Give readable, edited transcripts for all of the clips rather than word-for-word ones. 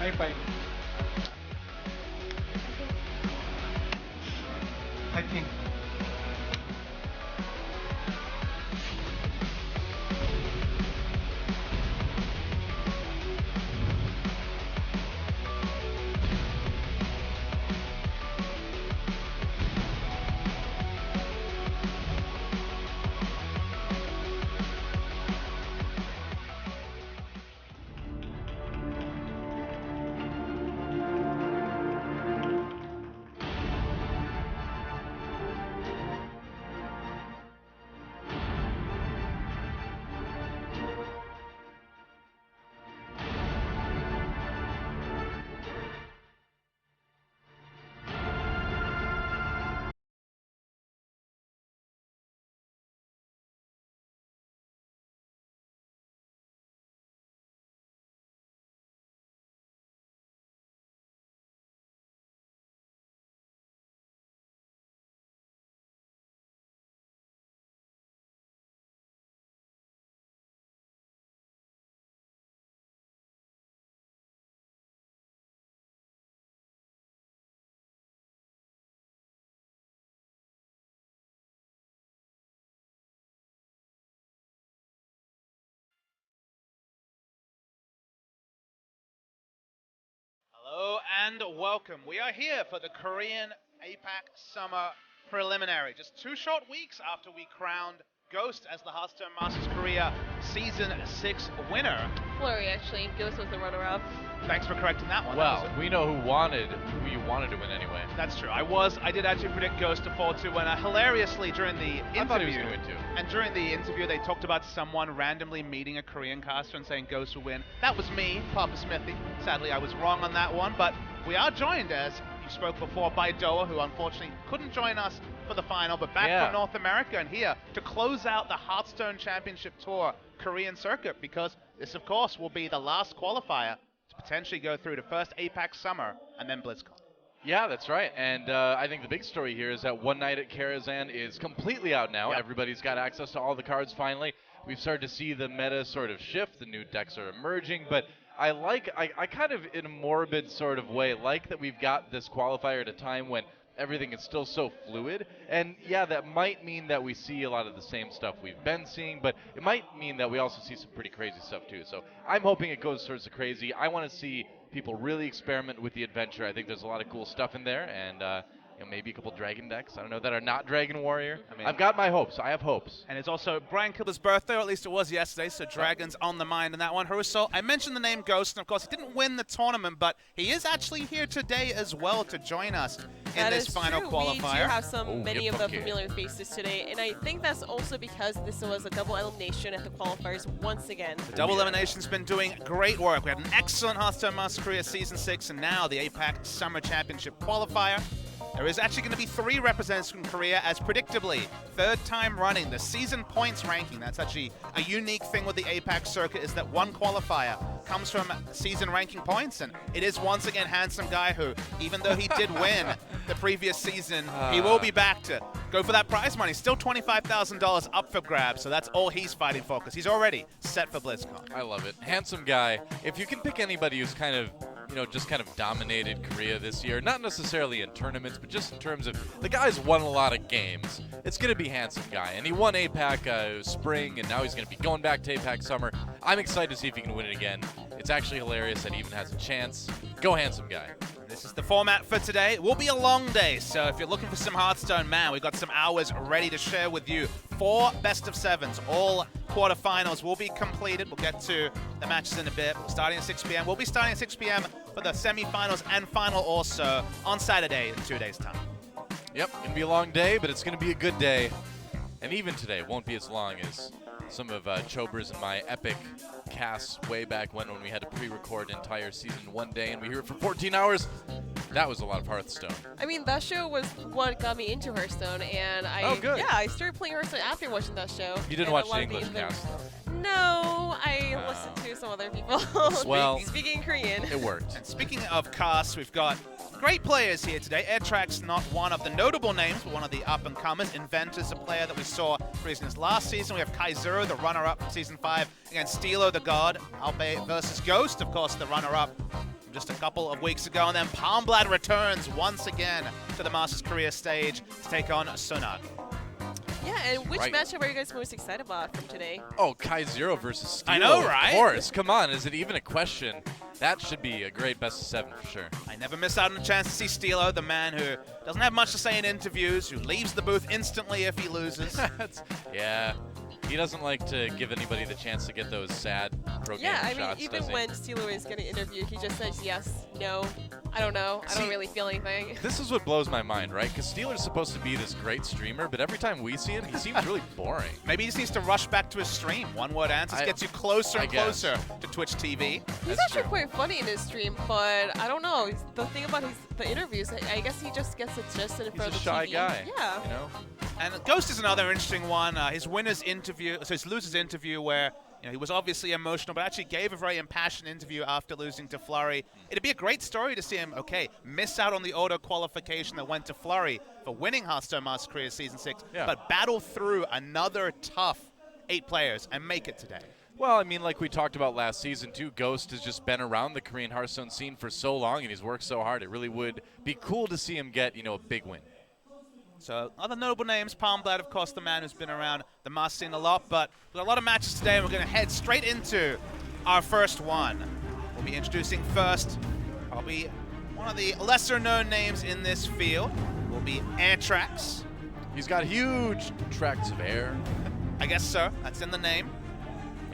Bye-bye. I think. Hello and welcome. We are here for the Korean APAC Summer Preliminary. Just 2 short weeks after we crowned Ghost as the Hearthstone Masters Korea Season 6 winner. Flurry, actually. Ghost was the runner-up. Thanks for correcting that one. Well, we know who you wanted to win anyway. That's true. I did actually predict Ghost to fall to winner. Hilariously, during the interview, I thought he was going to win too. And during the interview, they talked about someone randomly meeting a Korean caster and saying Ghost will win. That was me, Papa Smithy. Sadly, I was wrong on that one, but we are joined, as you spoke before, by Doa, who unfortunately couldn't join us for the final, but back from North America and here to close out the Hearthstone Championship Tour Korean circuit, because this, of course, will be the last qualifier to potentially go through to first APAC Summer and then BlizzCon. Yeah, that's right. And I think the big story here is that One Night at Karazhan is completely out now. Yep. Everybody's got access to all the cards finally. We've started to see the meta sort of shift. The new decks are emerging, but I kind of, in a morbid sort of way, like that we've got this qualifier at a time when everything is still so fluid. And yeah, that might mean that we see a lot of the same stuff we've been seeing, but it might mean that we also see some pretty crazy stuff too. So I'm hoping it goes towards the crazy. I want to see people really experiment with the adventure. I think there's a lot of cool stuff in there, and maybe a couple dragon decks, I don't know, that are not Dragon Warrior. I've got my hopes. I have hopes. And it's also Brian Killer's birthday, or at least it was yesterday, so Dragons on the mind in that one. Haruso, I mentioned the name Ghost, and of course he didn't win the tournament, but he is actually here today as well to join us in this final qualifier. We do have many of the familiar faces today, and I think that's also because this was a double elimination at the qualifiers once again. The double elimination's been doing great work. We had an excellent Hearthstone Masters Korea Season 6, and now the APAC Summer Championship qualifier. There is actually going to be 3 representatives from Korea, as predictably, 3rd time running the season points ranking. That's actually a unique thing with the APAC circuit, is that one qualifier comes from season ranking points, and it is once again Handsome Guy who, even though he did win the previous season, he will be back to go for that prize money. Still $25,000 up for grabs, so that's all he's fighting for, because he's already set for BlizzCon. I love it. Handsome Guy. If you can pick anybody who's kind of, just kind of dominated Korea this year, not necessarily in tournaments, but just in terms of the guy's won a lot of games, it's going to be Handsome Guy. And he won APAC Spring, and now he's going to be going back to APAC Summer. I'm excited to see if he can win it again. It's actually hilarious that he even has a chance. Go Handsome Guy. This is the format for today. It will be a long day, so if you're looking for some Hearthstone, man, we've got some hours ready to share with you. 4 best of 7s, all quarterfinals will be completed. We'll get to the matches in a bit. We're starting at 6 p.m. We'll be starting at 6 p.m. for the semifinals and final also on Saturday in 2 days' time. Yep, going to be a long day, but it's going to be a good day. And even today won't be as long as some of Chober's and my epic casts way back when we had to pre-record an entire season in 1 day and we hear it for 14 hours. That was a lot of Hearthstone. I mean, that show was what got me into Hearthstone, and I started playing Hearthstone after watching that show. You didn't watch the English cast, though? No, I listened to some other people well, speaking Korean. It worked. And speaking of casts, we've got great players here today. AirTraX, not one of the notable names, but one of the up-and-comers. Inventor's a player that we saw for his last season. We have Kaizuru, the runner-up from Season 5, against Stilo, the God. Albe versus Ghost, of course, the runner-up from just a couple of weeks ago. And then Palmblad returns once again to the Masters career stage to take on Sonag. Yeah, and which matchup are you guys most excited about from today? Oh, Kai Zero versus Steel. I know, right? Of course. Come on, is it even a question? That should be a great best of 7 for sure. I never miss out on a chance to see Steelo, the man who doesn't have much to say in interviews, who leaves the booth instantly if he loses. Yeah. He doesn't like to give anybody the chance to get those sad pro game shots, I mean, even when Steelo is getting interviewed, he just says yes, no, I don't know, I don't really feel anything. This is what blows my mind, right? Because Steeler's supposed to be this great streamer, but every time we see him, he seems really boring. Maybe he just needs to rush back to his stream. One-word answers gets you closer and closer to Twitch TV. He's actually quite funny in his stream, but I don't know. The thing about the interviews, I guess he just gets a gist in front of the TV. He's a shy guy. Yeah. You know? And Ghost is another interesting one. His winner's interview, so his loser's interview, where he was obviously emotional, but actually gave a very impassioned interview after losing to Flurry. It'd be a great story to see him, miss out on the auto qualification that went to Flurry for winning Hearthstone Masters Career Season 6, but battle through another tough 8 players and make it today. Well, I mean, like we talked about last season, too, Ghost has just been around the Korean Hearthstone scene for so long, and he's worked so hard. It really would be cool to see him get, a big win. So other notable names, Palmblad, of course, the man who's been around the Masters scene a lot, but we've got a lot of matches today, and we're going to head straight into our first one. We'll be introducing first, probably one of the lesser-known names in this field, will be AirTraX. He's got huge tracts of air. I guess so. That's in the name.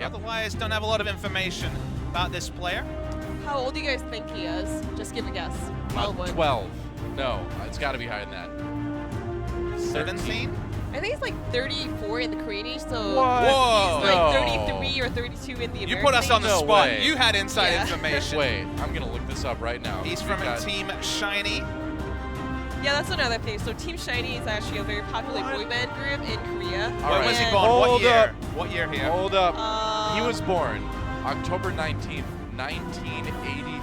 Otherwise, don't have a lot of information about this player. How old do you guys think he is? Just give a guess. 12. No, it's got to be higher than that. 17? I think he's like 34 in the Korean age, so Whoa. he's like 33 or 32 in the American You put us on the No spot. way. You had inside information. Wait, I'm going to look this up right now. He's from Team Shiny. Yeah, that's another thing. So Team Shiny is actually a very popular boy band group in Korea. When was he born? What year? What year here? Hold up. He was born October 19th, 1983.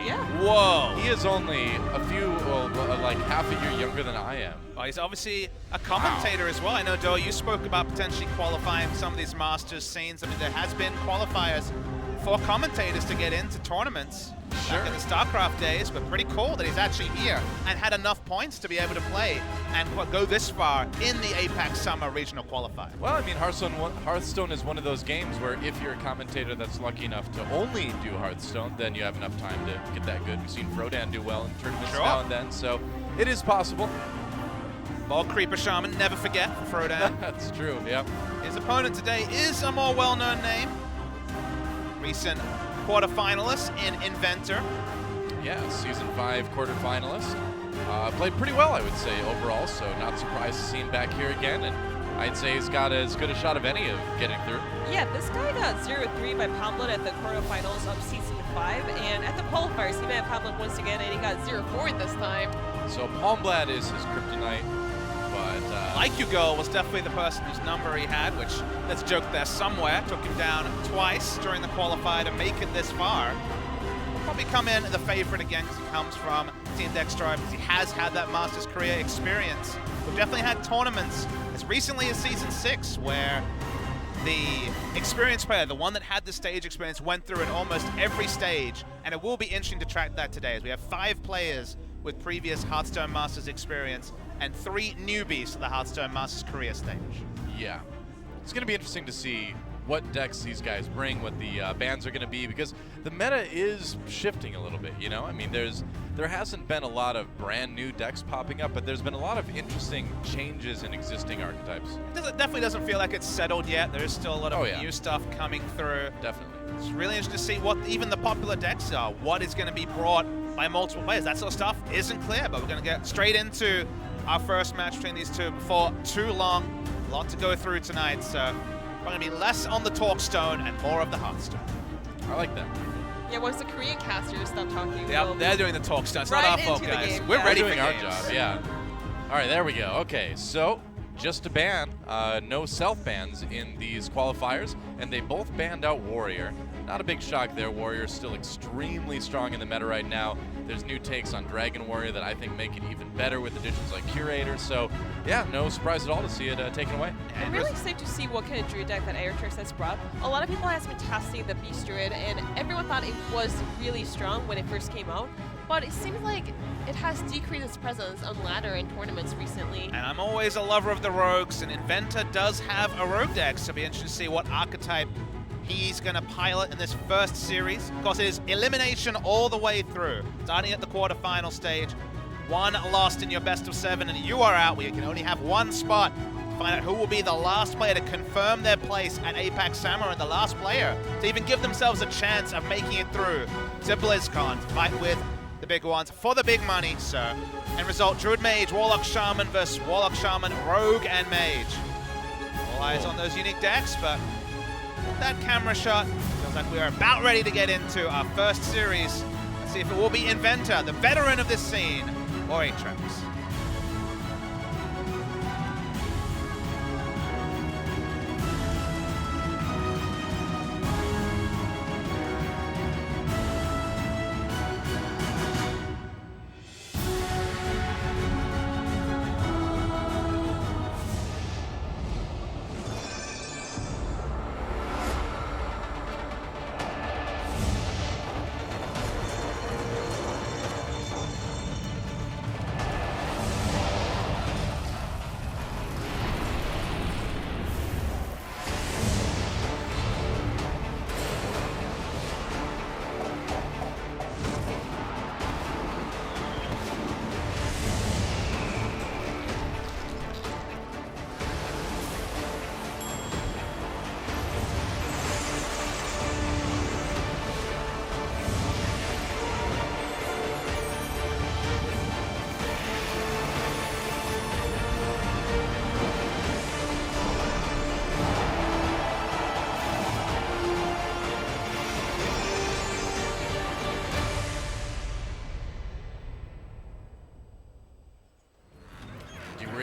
Yeah. Whoa. He is only a few, like half a year younger than I am. Well, he's obviously a commentator as well. I know, Doe, you spoke about potentially qualifying some of these Masters scenes. I mean, there has been qualifiers for commentators to get into tournaments back in the StarCraft days, but pretty cool that he's actually here and had enough points to be able to play and go this far in the APAC Summer Regional Qualifier. Well, I mean, Hearthstone is one of those games where if you're a commentator that's lucky enough to only do Hearthstone, then you have enough time to get that good. We've seen Frodan do well in tournaments now and then, so it is possible. Ball Creeper Shaman, never forget for Frodan. That's true, yeah. His opponent today is a more well-known name. Recent quarterfinalist in Inventor. Yeah, Season 5 quarterfinalist. Played pretty well, I would say, overall, so not surprised to see him back here again, and I'd say he's got as good a shot of any of getting through. Yeah, this guy got 0-3 by Palmblad at the quarterfinals of Season 5, and at the qualifiers, he met Palmblad once again, and he got 0-4 this time. So Palmblad is his kryptonite, but... IQ was definitely the person whose number he had, which, let's joke there somewhere, took him down twice during the qualifier to make it this far. He'll probably come in the favorite again because he comes from Team Dexter, because he has had that Masters career experience. We've definitely had tournaments as recently as Season 6 where the experienced player, the one that had the stage experience, went through it almost every stage, and it will be interesting to track that today as we have 5 players with previous Hearthstone Masters experience and 3 newbies to the Hearthstone Masters career stage. Yeah. It's going to be interesting to see what decks these guys bring, what the bans are going to be, because the meta is shifting a little bit, you know? I mean, there hasn't been a lot of brand new decks popping up, but there's been a lot of interesting changes in existing archetypes. It definitely doesn't feel like it's settled yet. There's still a lot of new stuff coming through. Definitely. It's really interesting to see what even the popular decks are, what is going to be brought by multiple players. That sort of stuff isn't clear, but we're going to get straight into our first match between these two before too long. A lot to go through tonight, so we're going to be less on the Talkstone and more of the Hearthstone. I like that. Yeah, once the Korean casters stop talking, yeah, they're doing the Talkstone. It's not our fault, guys. We're ready for our games. job, yeah. All right, there we go. Okay, so just a ban, no self-bans in these qualifiers, and they both banned out Warrior. not a big shock there. Warrior's still extremely strong in the meta right now. There's new takes on Dragon Warrior that I think make it even better with additions like Curator. So, yeah, no surprise at all to see it taken away. I'm really excited to see what kind of Druid deck that AirTraX has brought. A lot of people have been testing the Beast Druid, and everyone thought it was really strong when it first came out. But it seems like it has decreased its presence on ladder and tournaments recently. And I'm always a lover of the rogues, and Inventor does have a rogue deck, so it'll be interesting to see what archetype he's going to pilot in this first series. Of course, it is elimination all the way through, starting at the quarterfinal stage. One lost in your best of 7, and you are out. We can only have one spot. Find out who will be the last player to confirm their place at Apex Summer, and the last player to even give themselves a chance of making it through to BlizzCon to fight with the big ones for the big money. So, end result, Druid Mage, Warlock Shaman versus Warlock Shaman, Rogue and Mage. All eyes on those unique decks, but that camera shot feels like we are about ready to get into our first series. Let's see if it will be Inventor, the veteran of this scene, or AirTraX.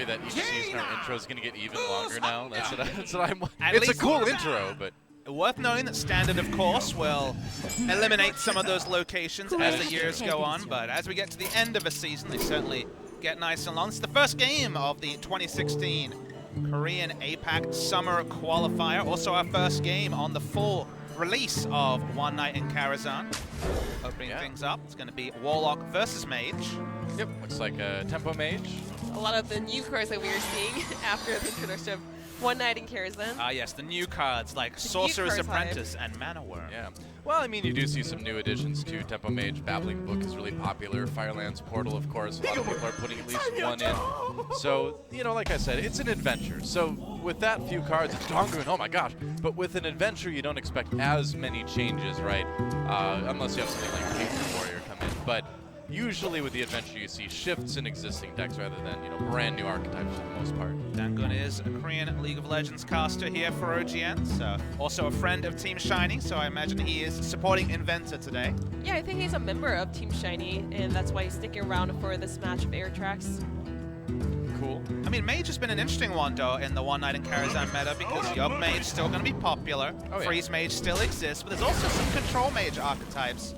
That each season our intro is going to get even longer now. That's what I'm. At It's a least cool intro, but worth noting that Standard, of course, will eliminate some of those locations as the years go on, but as we get to the end of a season, they certainly get nice and long. It's the first game of the 2016 Korean APAC Summer Qualifier, also our first game on the full release of One Night in Karazhan. Opening things up, it's going to be Warlock versus Mage. Yep, looks like a Tempo Mage. A lot of the new cards that we were seeing after the introduction of One Night in Karazhan. Ah, yes, the new cards like Sorcerer's Apprentice and Mana Worm. Yeah. Well, I mean, you do see some new additions to Tempo Mage. Babbling Book is really popular. Firelands Portal, of course. A lot of people are putting at least one in. So, you know, like I said, it's an adventure. So, with that few cards, it's Dongun, oh my gosh. But with an adventure, you don't expect as many changes, right? Unless you have something like Cave Warrior come in. But usually with the adventure, you see shifts in existing decks rather than, you know, brand new archetypes for the most part. Dangun is a Korean League of Legends caster here for OGN, so also a friend of Team Shiny, so I imagine he is supporting Inventor today. Yeah, I think he's a member of Team Shiny, and that's why he's sticking around for this match of AirTraX. Cool. I mean, Mage has been an interesting one, though, in the One Night in Karazhan meta, because Yog Mage is still going to be popular, Freeze Mage still exists, but there's also some Control Mage archetypes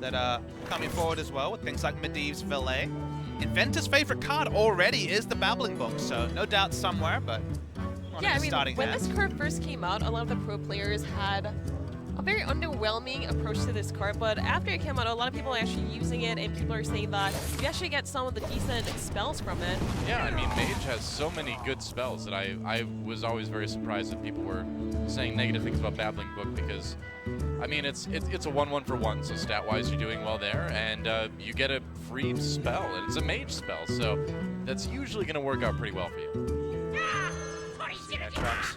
that are coming forward as well, with things like Medivh's Valet. Inventor's favorite card already is the Babbling Book, so no doubt somewhere, but yeah, I mean, when this card first came out, a lot of the pro players had a very underwhelming approach to this card, but after it came out, a lot of people are actually using it, and people are saying that you actually get some of the decent spells from it. Yeah, I mean, Mage has so many good spells that I was always very surprised that people were saying negative things about Babbling Book, because I mean, it's a 1-1 for 1, so stat-wise you're doing well there, and you get a free spell, and it's a Mage spell, so that's usually going to work out pretty well for you. AirTraX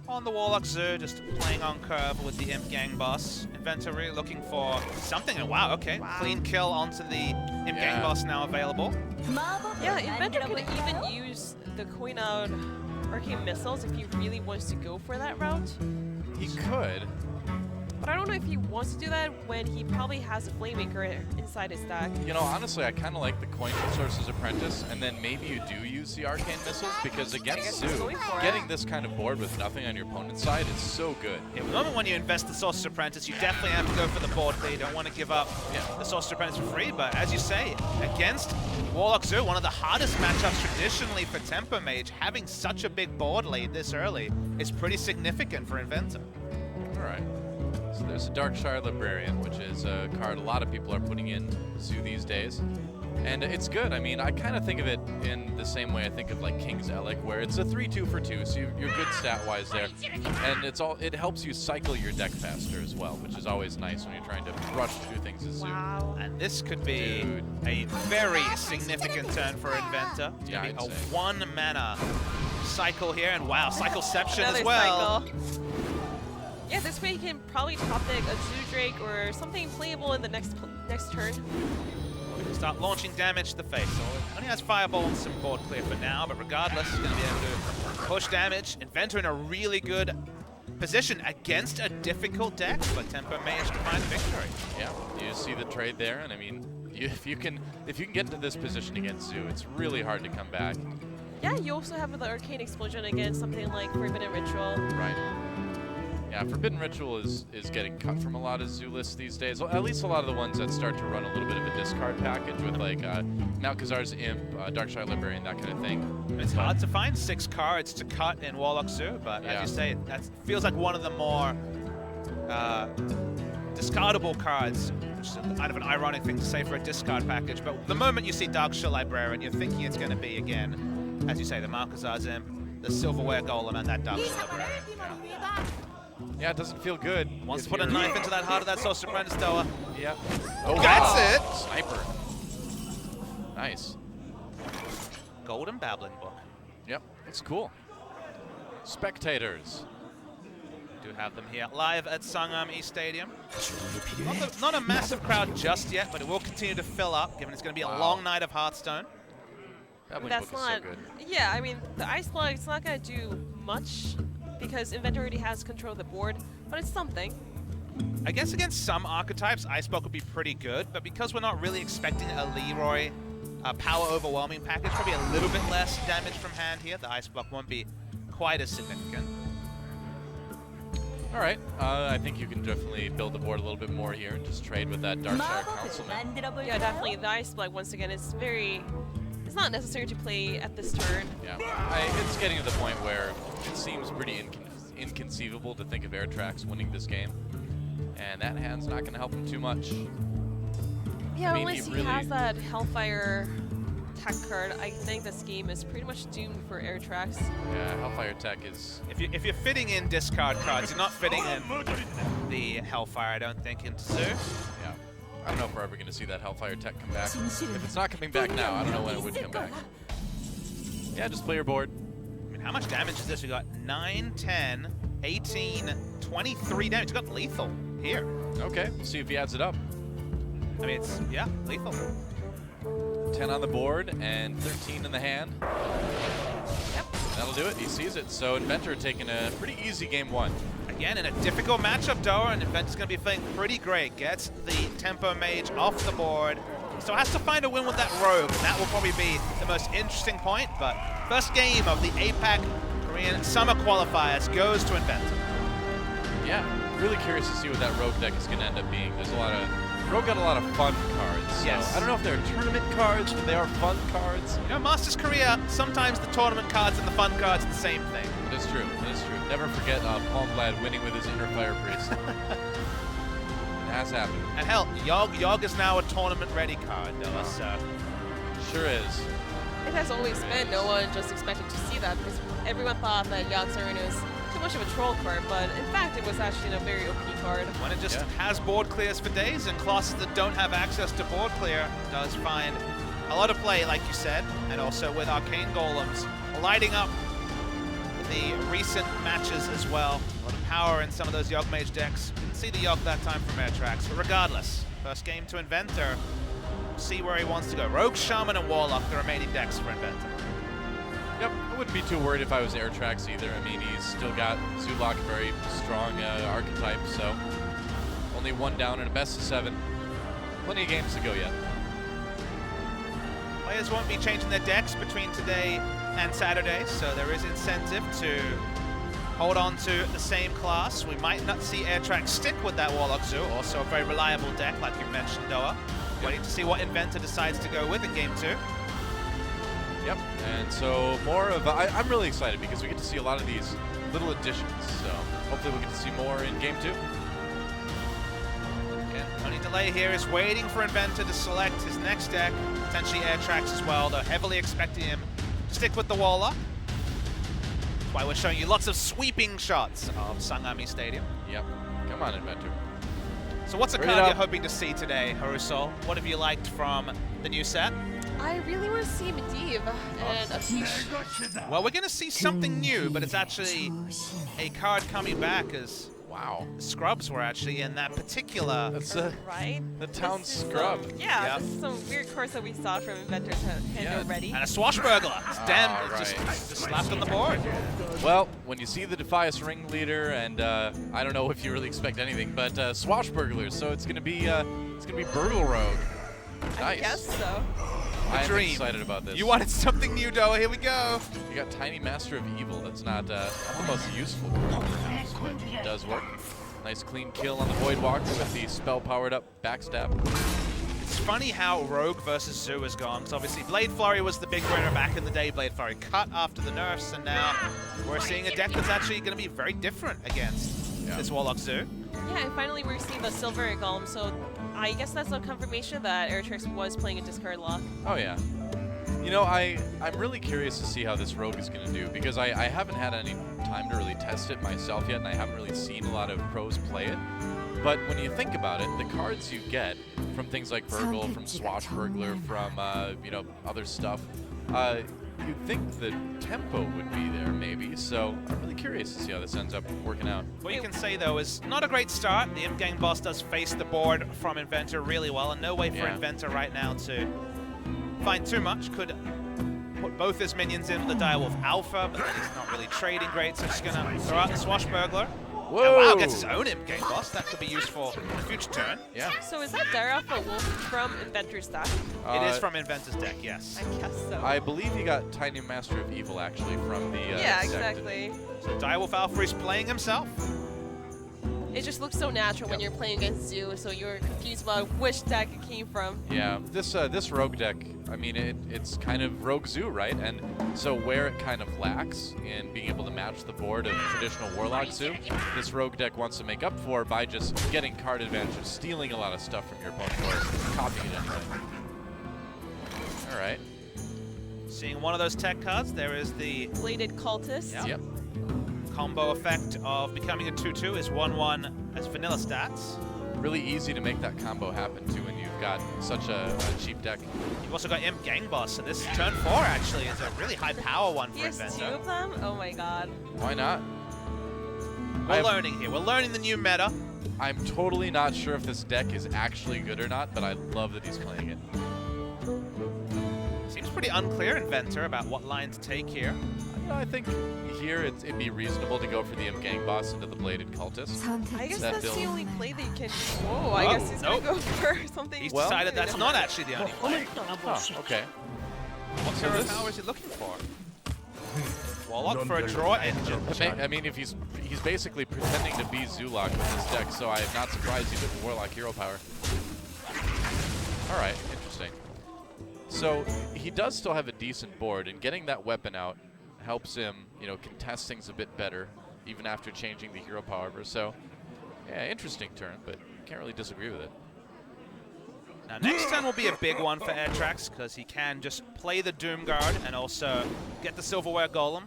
on the Warlock Zoo, just playing on curve with the Imp Gang boss. Inventor really looking for something. Wow, okay. Clean kill onto the Imp Gang boss now available. Yeah, Inventor could even use the coin out Arcane Missiles if he really wants to go for that route. He could. But but I don't know if he wants to do that when he probably has a Flamemaker inside his deck. You know, honestly, I kind of like the Coin Source's Apprentice, and then maybe you do use the Arcane Missiles, because against Zoo, getting this kind of board with nothing on your opponent's side is so good. Yeah, the moment when you invest the Sorcerer's Apprentice, you definitely have to go for the board clear. You don't want to give up the Sorcerer's Apprentice for free, but as you say, against Warlock Zoo, one of the hardest matchups traditionally for Tempo Mage, having such a big board lead this early is pretty significant for Inventor. All right. So there's a Darkshire Librarian, which is a card a lot of people are putting in Zoo these days. And it's good. I mean, I kind of think of it in the same way I think of like King's Elec, where it's a 3-2 for 2, so you're good stat-wise there. And it helps you cycle your deck faster as well, which is always nice when you're trying to rush through things as Zoo. Wow. And this could be a very significant turn for Inventor. It's going to be a 1 mana cycle here, and wow, Cycleception as well. Cycle. Yeah, this way you can probably top deck a Zoo Drake or something playable in the next turn. Start launching damage to the face. So it only has Fireball and some board clear for now, but regardless, he's going to be able to push damage. Inventor in a really good position against a difficult deck, but Tempo Mage to find victory. Yeah, you see the trade there, and I mean, if you can get into this position against Zoo, it's really hard to come back. Yeah, you also have the Arcane Explosion against something like Forbidden Ritual. Right. Yeah, Forbidden Ritual is getting cut from a lot of Zoo lists these days. Well, at least a lot of the ones that start to run a little bit of a discard package with like Malkazar's Imp, Darkshire Librarian, that kind of thing. It's hard to find 6 cards to cut in Warlock Zoo, but as you say, that feels like one of the more discardable cards, which is kind of an ironic thing to say for a discard package. But the moment you see Darkshire Librarian, you're thinking it's going to be, again, as you say, the Malkazar's Imp, the Silverware Golem, and that Darkshire Librarian. Yeah, it doesn't feel good. Wants to put a knife into that heart of that Sorcerer Apprentice Tower. Yeah. Oh, that's it! Sniper. Nice. Golden Babbling Book. Yep, that's cool. Spectators. Do have them here live at Sangam East Stadium. Not a massive crowd just yet, but it will continue to fill up, given it's going to be a long night of Hearthstone. Babbling That's Book is not. so good. Yeah, I mean, the Ice Block, it's not going to do much because Inventor already has control of the board, but it's something. I guess against some archetypes, Iceblock would be pretty good, but because we're not really expecting a Leroy power overwhelming package, probably a little bit less damage from hand here, the Iceblock won't be quite as significant. All right, I think you can definitely build the board a little bit more here and just trade with that Darkshire Councilman. Yeah, definitely. The Ice Block, once again, is very... It's not necessary to play at this turn. Yeah, it's getting to the point where it seems pretty inconceivable to think of AirTraX winning this game, and that hand's not going to help him too much. Yeah, I mean, unless he has that Hellfire tech card, I think this game is pretty much doomed for AirTraX. Yeah, Hellfire tech is... If you're fitting in discard cards, you're not fitting in the Hellfire, I don't think, into Zoo. Yeah. I don't know if we're ever going to see that Hellfire tech come back. If it's not coming back now, I don't know when it would come back. Yeah, just play your board. I mean, how much damage is this? We got 9, 10, 18, 23 damage. We got lethal here. Okay, we'll see if he adds it up. I mean, it's, yeah, lethal. 10 on the board and 13 in the hand. Yep. That'll do it. He sees it. So Inventor taking a pretty easy game 1. Again, in a difficult matchup, Doa, and Inventor's going to be feeling pretty great. Gets the Tempo Mage off the board. Still has to find a win with that Rogue, and that will probably be the most interesting point. But first game of the APAC Korean Summer Qualifiers goes to Inventor. Yeah, really curious to see what that Rogue deck is going to end up being. There's a lot of... Rogue got a lot of fun cards. So Yes. I don't know if they're tournament cards, but they are fun cards. You know, Masters Korea, sometimes the tournament cards and the fun cards are the same thing. It is true. It is true. Never forget Palmblad winning with his Inner Fire Priest. It has happened. And hell, Yogg is now a tournament-ready card, Noah, so... Sure is. It has always been. No one just expected to see that because everyone thought that Yogg-Sarin was too much of a troll card, but in fact it was actually a very OP card. When it just has board clears for days, and classes that don't have access to board clear does find a lot of play, like you said, and also with Arcane Golems lighting up the recent matches as well. A lot of power in some of those Yogg Mage decks. Didn't see the Yogg that time from AirTraX, but regardless, first game to Inventor. See where he wants to go. Rogue, Shaman, and Warlock, the remaining decks for Inventor. Yep, I wouldn't be too worried if I was AirTraX either. I mean, he's still got Zulok, very strong archetype, so Only one down in a best of 7. Plenty of games to go yet. Players won't be changing their decks between today and Saturday, so there is incentive to hold on to the same class. We might not see AirTraX stick with that Warlock Zoo, also a very reliable deck, like you mentioned, Doa. Waiting to see what Inventor decides to go with in Game 2. Yep, and so more of... I'm really excited because we get to see a lot of these little additions, so hopefully we'll get to see more in Game 2. Again, only delay here is waiting for Inventor to select his next deck, potentially AirTraX as well. They're heavily expecting him to stick with the Warlock. That's why we're showing you lots of sweeping shots of Sangami Stadium. Yep, come on, Inventor. So what's a Bring it card you're up. hoping to see today, Harusol? What have you liked from the new set? I really want to see Medivh and a few. Well, we're going to see something new, but it's actually a card coming back as Wow. the Scrubs were actually in that particular... That's Right? the town This is, scrub. Yeah, Yep. this is some weird cards that we saw from Inventors hand Yeah. already. And a Swashbuckler. It's damn, right. just slapped on the board. Well, when you see the Defias ringleader, and I don't know if you really expect anything, but Swashburglars, so it's gonna be Burgle Rogue. I Nice. guess so. I'm dream. excited about this. You wanted something new, Doa. Here we go. You got Tiny Master of Evil. That's not the most useful card, perhaps, but it does work. Nice clean kill on the Voidwalker with the spell powered up backstab. It's funny how Rogue versus Zoo has gone, because obviously Blade Flurry was the big winner back in the day. Blade Flurry cut after the nerfs, and now we're seeing a deck that's actually going to be very different against this Warlock Zoo. Yeah, and finally we're seeing the Silver Golem, so I guess that's a confirmation that AirTraX was playing a discard lock. Oh yeah. You know, I'm really curious to see how this Rogue is going to do, because I haven't had any time to really test it myself yet, and I haven't really seen a lot of pros play it. But when you think about it, the cards you get from things like Burgle, from Swashbuckler, from you know, other stuff, you'd think the tempo would be there maybe. So I'm really curious to see how this ends up working out. What you can say, though, is not a great start. The Imp Gang boss does face the board from Inventor really well, and no way for Yeah. Inventor right now to find too much. Could put both his minions in with the Direwolf Alpha, but then he's not really trading great, so just gonna throw out the Swashbuckler. Whoa! Oh, wow, gets his own Imp Gang boss. That could be useful in a future turn. Yeah. So is that Dire Alpha Wolf from Inventor's deck? It is from Inventor's deck, yes. I guess so. I believe you got Tiny Master of Evil actually from the yeah, deck. exactly. So Direwolf Alpha is playing himself. It just looks so natural when you're playing against Zoo, so you're confused about which deck it came from. Yeah, this Rogue deck, I mean, it's kind of Rogue Zoo, right? And so where it kind of lacks in being able to match the board of traditional Warlock Zoo, this Rogue deck wants to make up for by just getting card advantage and stealing a lot of stuff from your opponent or copying it anyway. All right. Seeing one of those tech cards, there is the Bladed Cultist. Yeah. Yep. combo effect of becoming a 2/2 is 1/1 as vanilla stats. Really easy to make that combo happen too when you've got such a cheap deck. You've also got Imp Gang Boss, so this turn 4 actually is a really high power one He for has 2 Inventor. of them? Oh my god. Why not? We're learning here. We're learning the new meta. I'm totally not sure if this deck is actually good or not, but I love that he's playing it. Seems pretty unclear, Inventor, about what line to take here. I think here it'd be reasonable to go for the Imp Gang Boss into the Bladed Cultist. I guess That that's build. the only play that you can. Whoa, I Oh, guess he's nope. gonna go for something. He's Well- decided that's not actually the only play. Huh, okay. What So hero this- power is he looking for? Warlock for a draw engine. I mean, if he's basically pretending to be Zulok with this deck, so I'm not surprised he took the Warlock hero power. All right, interesting. So he does still have a decent board, and getting that weapon out helps him, you know, contest things a bit better, even after changing the hero power. So, yeah, interesting turn, but can't really disagree with it. Now, next turn will be a big one for AirTraX because he can just play the Doom Guard and also get the Silverware Golem.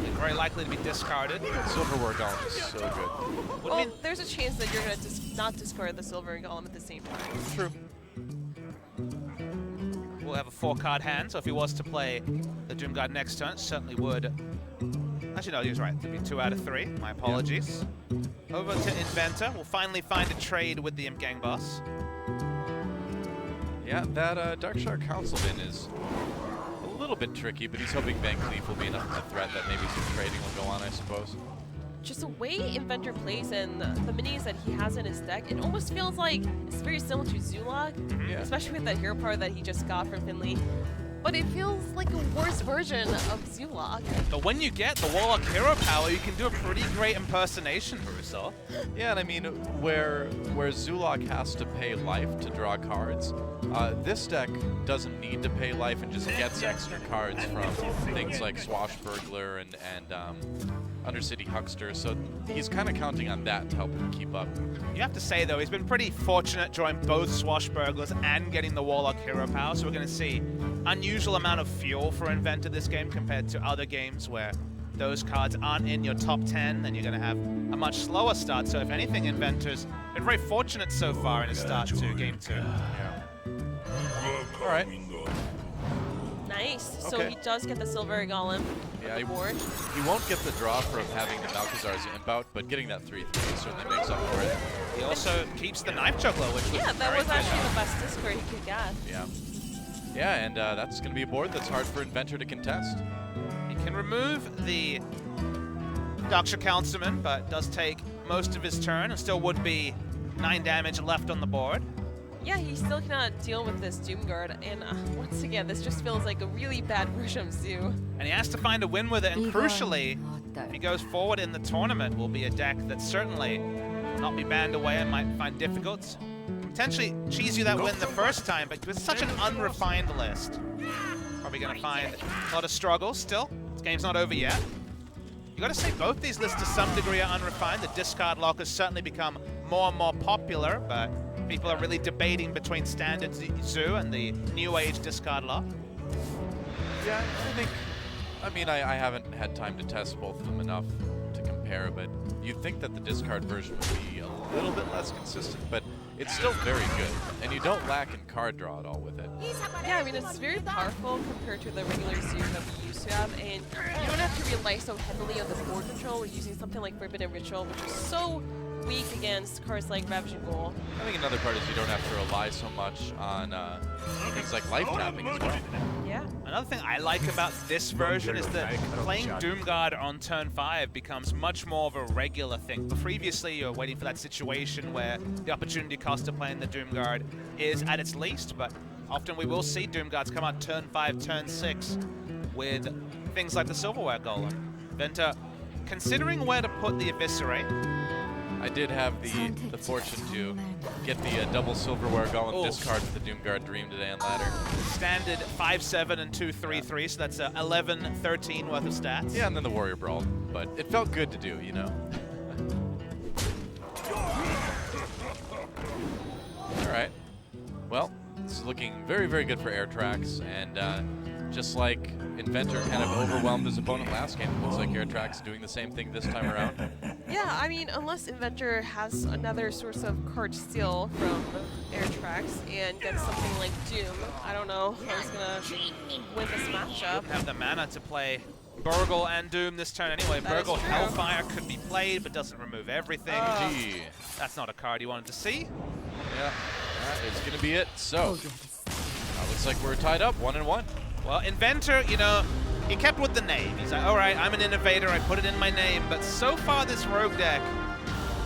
They're very likely to be discarded. Silverware Golem is so good. What do you mean? There's a chance that you're gonna not discard the Silver and Golem at the same time. True. We'll have a 4-card hand, so if he was to play the Doom Guard next turn, it certainly would. Actually, no, he was right. It'd be 2 out of 3. My apologies. Over to Inventor. We'll finally find a trade with the Imp Gang Boss. Yeah, that Dark Shark Councilman is a little bit tricky, but he's hoping Van Cleef will be a threat that maybe some trading will go on, I suppose. just the way Inventor plays and the minis that he has in his deck, it almost feels like it's very similar to Zulog, especially with that hero power that he just got from Finley. But it feels like a worse version of Zulog. But when you get the Warlock hero power, you can do a pretty great impersonation, Haruso. Yeah, and I mean, where Zulog has to pay life to draw cards, this deck doesn't need to pay life and just gets extra cards from things like Swashbuckler and Undercity Huckster, so he's kind of counting on that to help him keep up. You have to say, though, he's been pretty fortunate drawing both Swashbucklers and getting the Warlock hero power, so we're going to see unusual amount of fuel for Inventor this game compared to other games where those cards aren't in your top 10, then you're going to have a much slower start. So if anything, Inventor's been very fortunate so far in his start to Game 2. Yeah. All right. Nice. So Okay. he does get the Silver Golem Yeah, on the board. he won't get the draw from having the Malkazar's imp out, but getting that 3/3 certainly makes up for it. He also keeps the Knife Juggler, which was Yeah, that very was good. actually the best discard he could get. Yeah. Yeah, and that's going to be a board that's hard for Inventor to contest. He can remove the Daksha Councilman, but does take most of his turn and still would be 9 damage left on the board. Yeah, he still cannot deal with this Doomguard, and once again, this just feels like a really bad version of Zoo. And he has to find a win with it, and crucially, if he goes forward in the tournament, will be a deck that certainly not be banned away and might find difficult. Potentially cheese you that win the first time, but with such an unrefined list, probably going to find a lot of struggle still. This game's not over yet. You got to say both these lists to some degree are unrefined. The discard lock has certainly become more and more popular, but people are really debating between standard Zoo and the new age discard lock. Yeah, I mean, I haven't had time to test both of them enough to compare, but you'd think that the discard version would be a little bit less consistent, but it's still very good, and you don't lack in card draw at all with it. Yeah, I mean, it's very powerful compared to the regular Zoo that we used to have, and you don't have to rely so heavily on the board control. We're using something like Forbidden Ritual, which is so weak against cards like Ravaging Ghoul. I think another part is you don't have to rely so much on things like life tapping as well. Yeah. Another thing I like about this version is that playing Doomguard on turn 5 becomes much more of a regular thing. But previously, you're waiting for that situation where the opportunity cost of playing the Doomguard is at its least, but often we will see Doomguards come out turn 5, turn 6 with things like the Silverware Golem. Venta, considering where to put the Eviscerate, I did have the fortune to get the double Silverware Golem discard with the Doomguard Dream today on ladder. standard 5/7 and 2/3/3, so that's 11-13 worth of stats. Yeah, and then the Warrior Brawl, but it felt good to do, you know. All right. Well, this is looking very, very good for AirTraX, and just like Inventor kind of overwhelmed his opponent last game, it looks like AirTraX doing the same thing this time around. Yeah, I mean, unless Inventor has another source of card steal from AirTraX and gets something like Doom, I don't know how he's gonna win this matchup. Have the mana to play Burgle and Doom this turn anyway. That is Burgle true. Hellfire could be played, but doesn't remove everything. Gee. That's not a card you wanted to see. Yeah, that is going to be it. So, looks like we're tied up 1-1. Well, Inventor, you know, he kept with the name. He's like, all right, I'm an innovator, I put it in my name, but so far this Rogue deck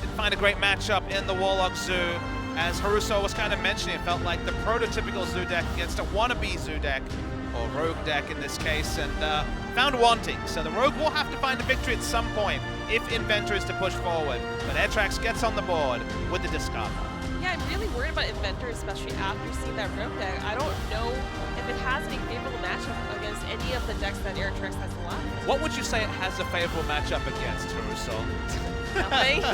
didn't find a great matchup in the Warlock Zoo. As Haruso was kind of mentioning, it felt like the prototypical Zoo deck against a wannabe Zoo deck, or Rogue deck in this case, and found wanting. So the Rogue will have to find a victory at some point if Inventor is to push forward. But AirTraX gets on the board with the discard. Yeah, I'm really worried about Inventor, especially after seeing that Rogue deck. I don't know if it has any favorable matchup against any of the decks that AirTraX has left. What would you say it has a favorable matchup against, Haruso? Nothing.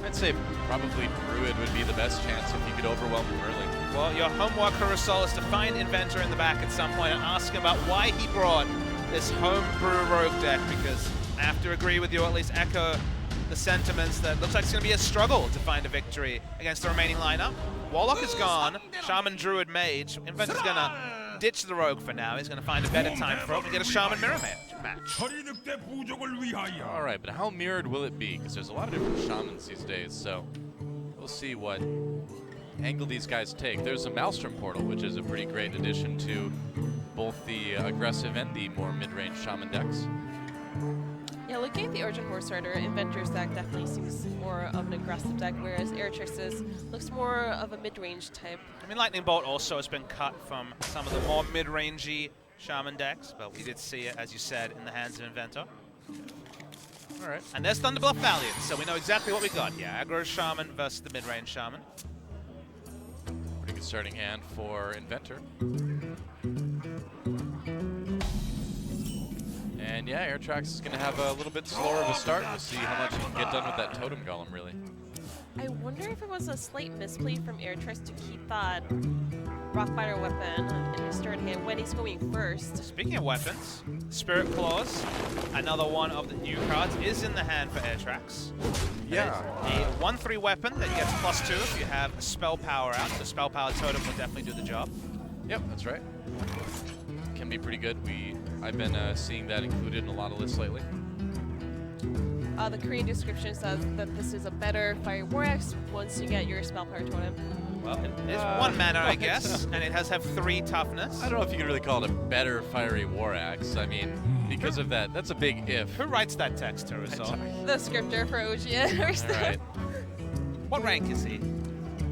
I'd say probably Druid would be the best chance if you could overwhelm him early. Well, your homework, Haruso, is to find Inventor in the back at some point and ask him about why he brought this homebrew Rogue deck, because I have to agree with you, or at least echo the sentiments that looks like it's going to be a struggle to find a victory against the remaining lineup. Warlock is gone, Shaman, Druid, Mage. Inventor's going to ditch the Rogue for now. He's going to find a better time for it and get a Shaman Mirror match. All right, but how mirrored will it be? Because there's a lot of different Shamans these days, so we'll see what angle these guys take. There's a Maelstrom Portal, which is a pretty great addition to both the aggressive and the more mid-range Shaman decks. Yeah, looking at the Urgent Horse Rider, Inventor's deck definitely seems more of an aggressive deck, whereas AirTraX's looks more of a mid-range type. I mean, Lightning Bolt also has been cut from some of the more mid-rangey Shaman decks, but we did see it, as you said, in the hands of Inventor. All right. And there's Thunderbluff Valiant, so we know exactly what we got. Yeah, aggro Shaman versus the mid-range Shaman. Pretty good starting hand for Inventor. And yeah, AirTraX is going to have a little bit slower of a start. We'll see how much he can get done with that Totem Golem, really. I wonder if it was a slight misplay from AirTraX to keep that Rockbiter weapon in his third hand when he's going first. Speaking of weapons, Spirit Claws, another one of the new cards, is in the hand for AirTraX. Yeah. A 1/3 weapon that gets +2 if you have a spell power out. So spell power totem will definitely do the job. Yep, that's right. Can be pretty good. I've been seeing that included in a lot of lists lately. The Korean description says that this is a better Fire War Axe once you get your spell power totem. Well, it's 1 mana, I guess, and it has 3 toughness. I don't know if you can really call it a better Fiery War Axe. I mean, because of that, that's a big if. Who writes that text, Terrazol? The scripter for OGN or stuff. All right. What rank is he?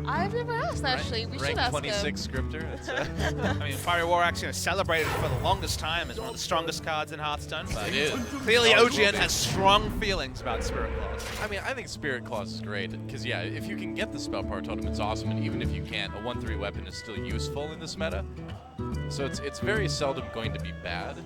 I've never asked, actually. We should Rank ask 26 him. scripter. That's, I mean, Fiery War Axe, celebrated for the longest time as one of the strongest cards in Hearthstone. But it is. clearly, OGN has strong feelings about Spirit Claws. I mean, I think Spirit Claws is great, because yeah, if you can get the Spell Power Totem, it's awesome, and even if you can't, a 1/3 weapon is still useful in this meta. So it's very seldom going to be bad.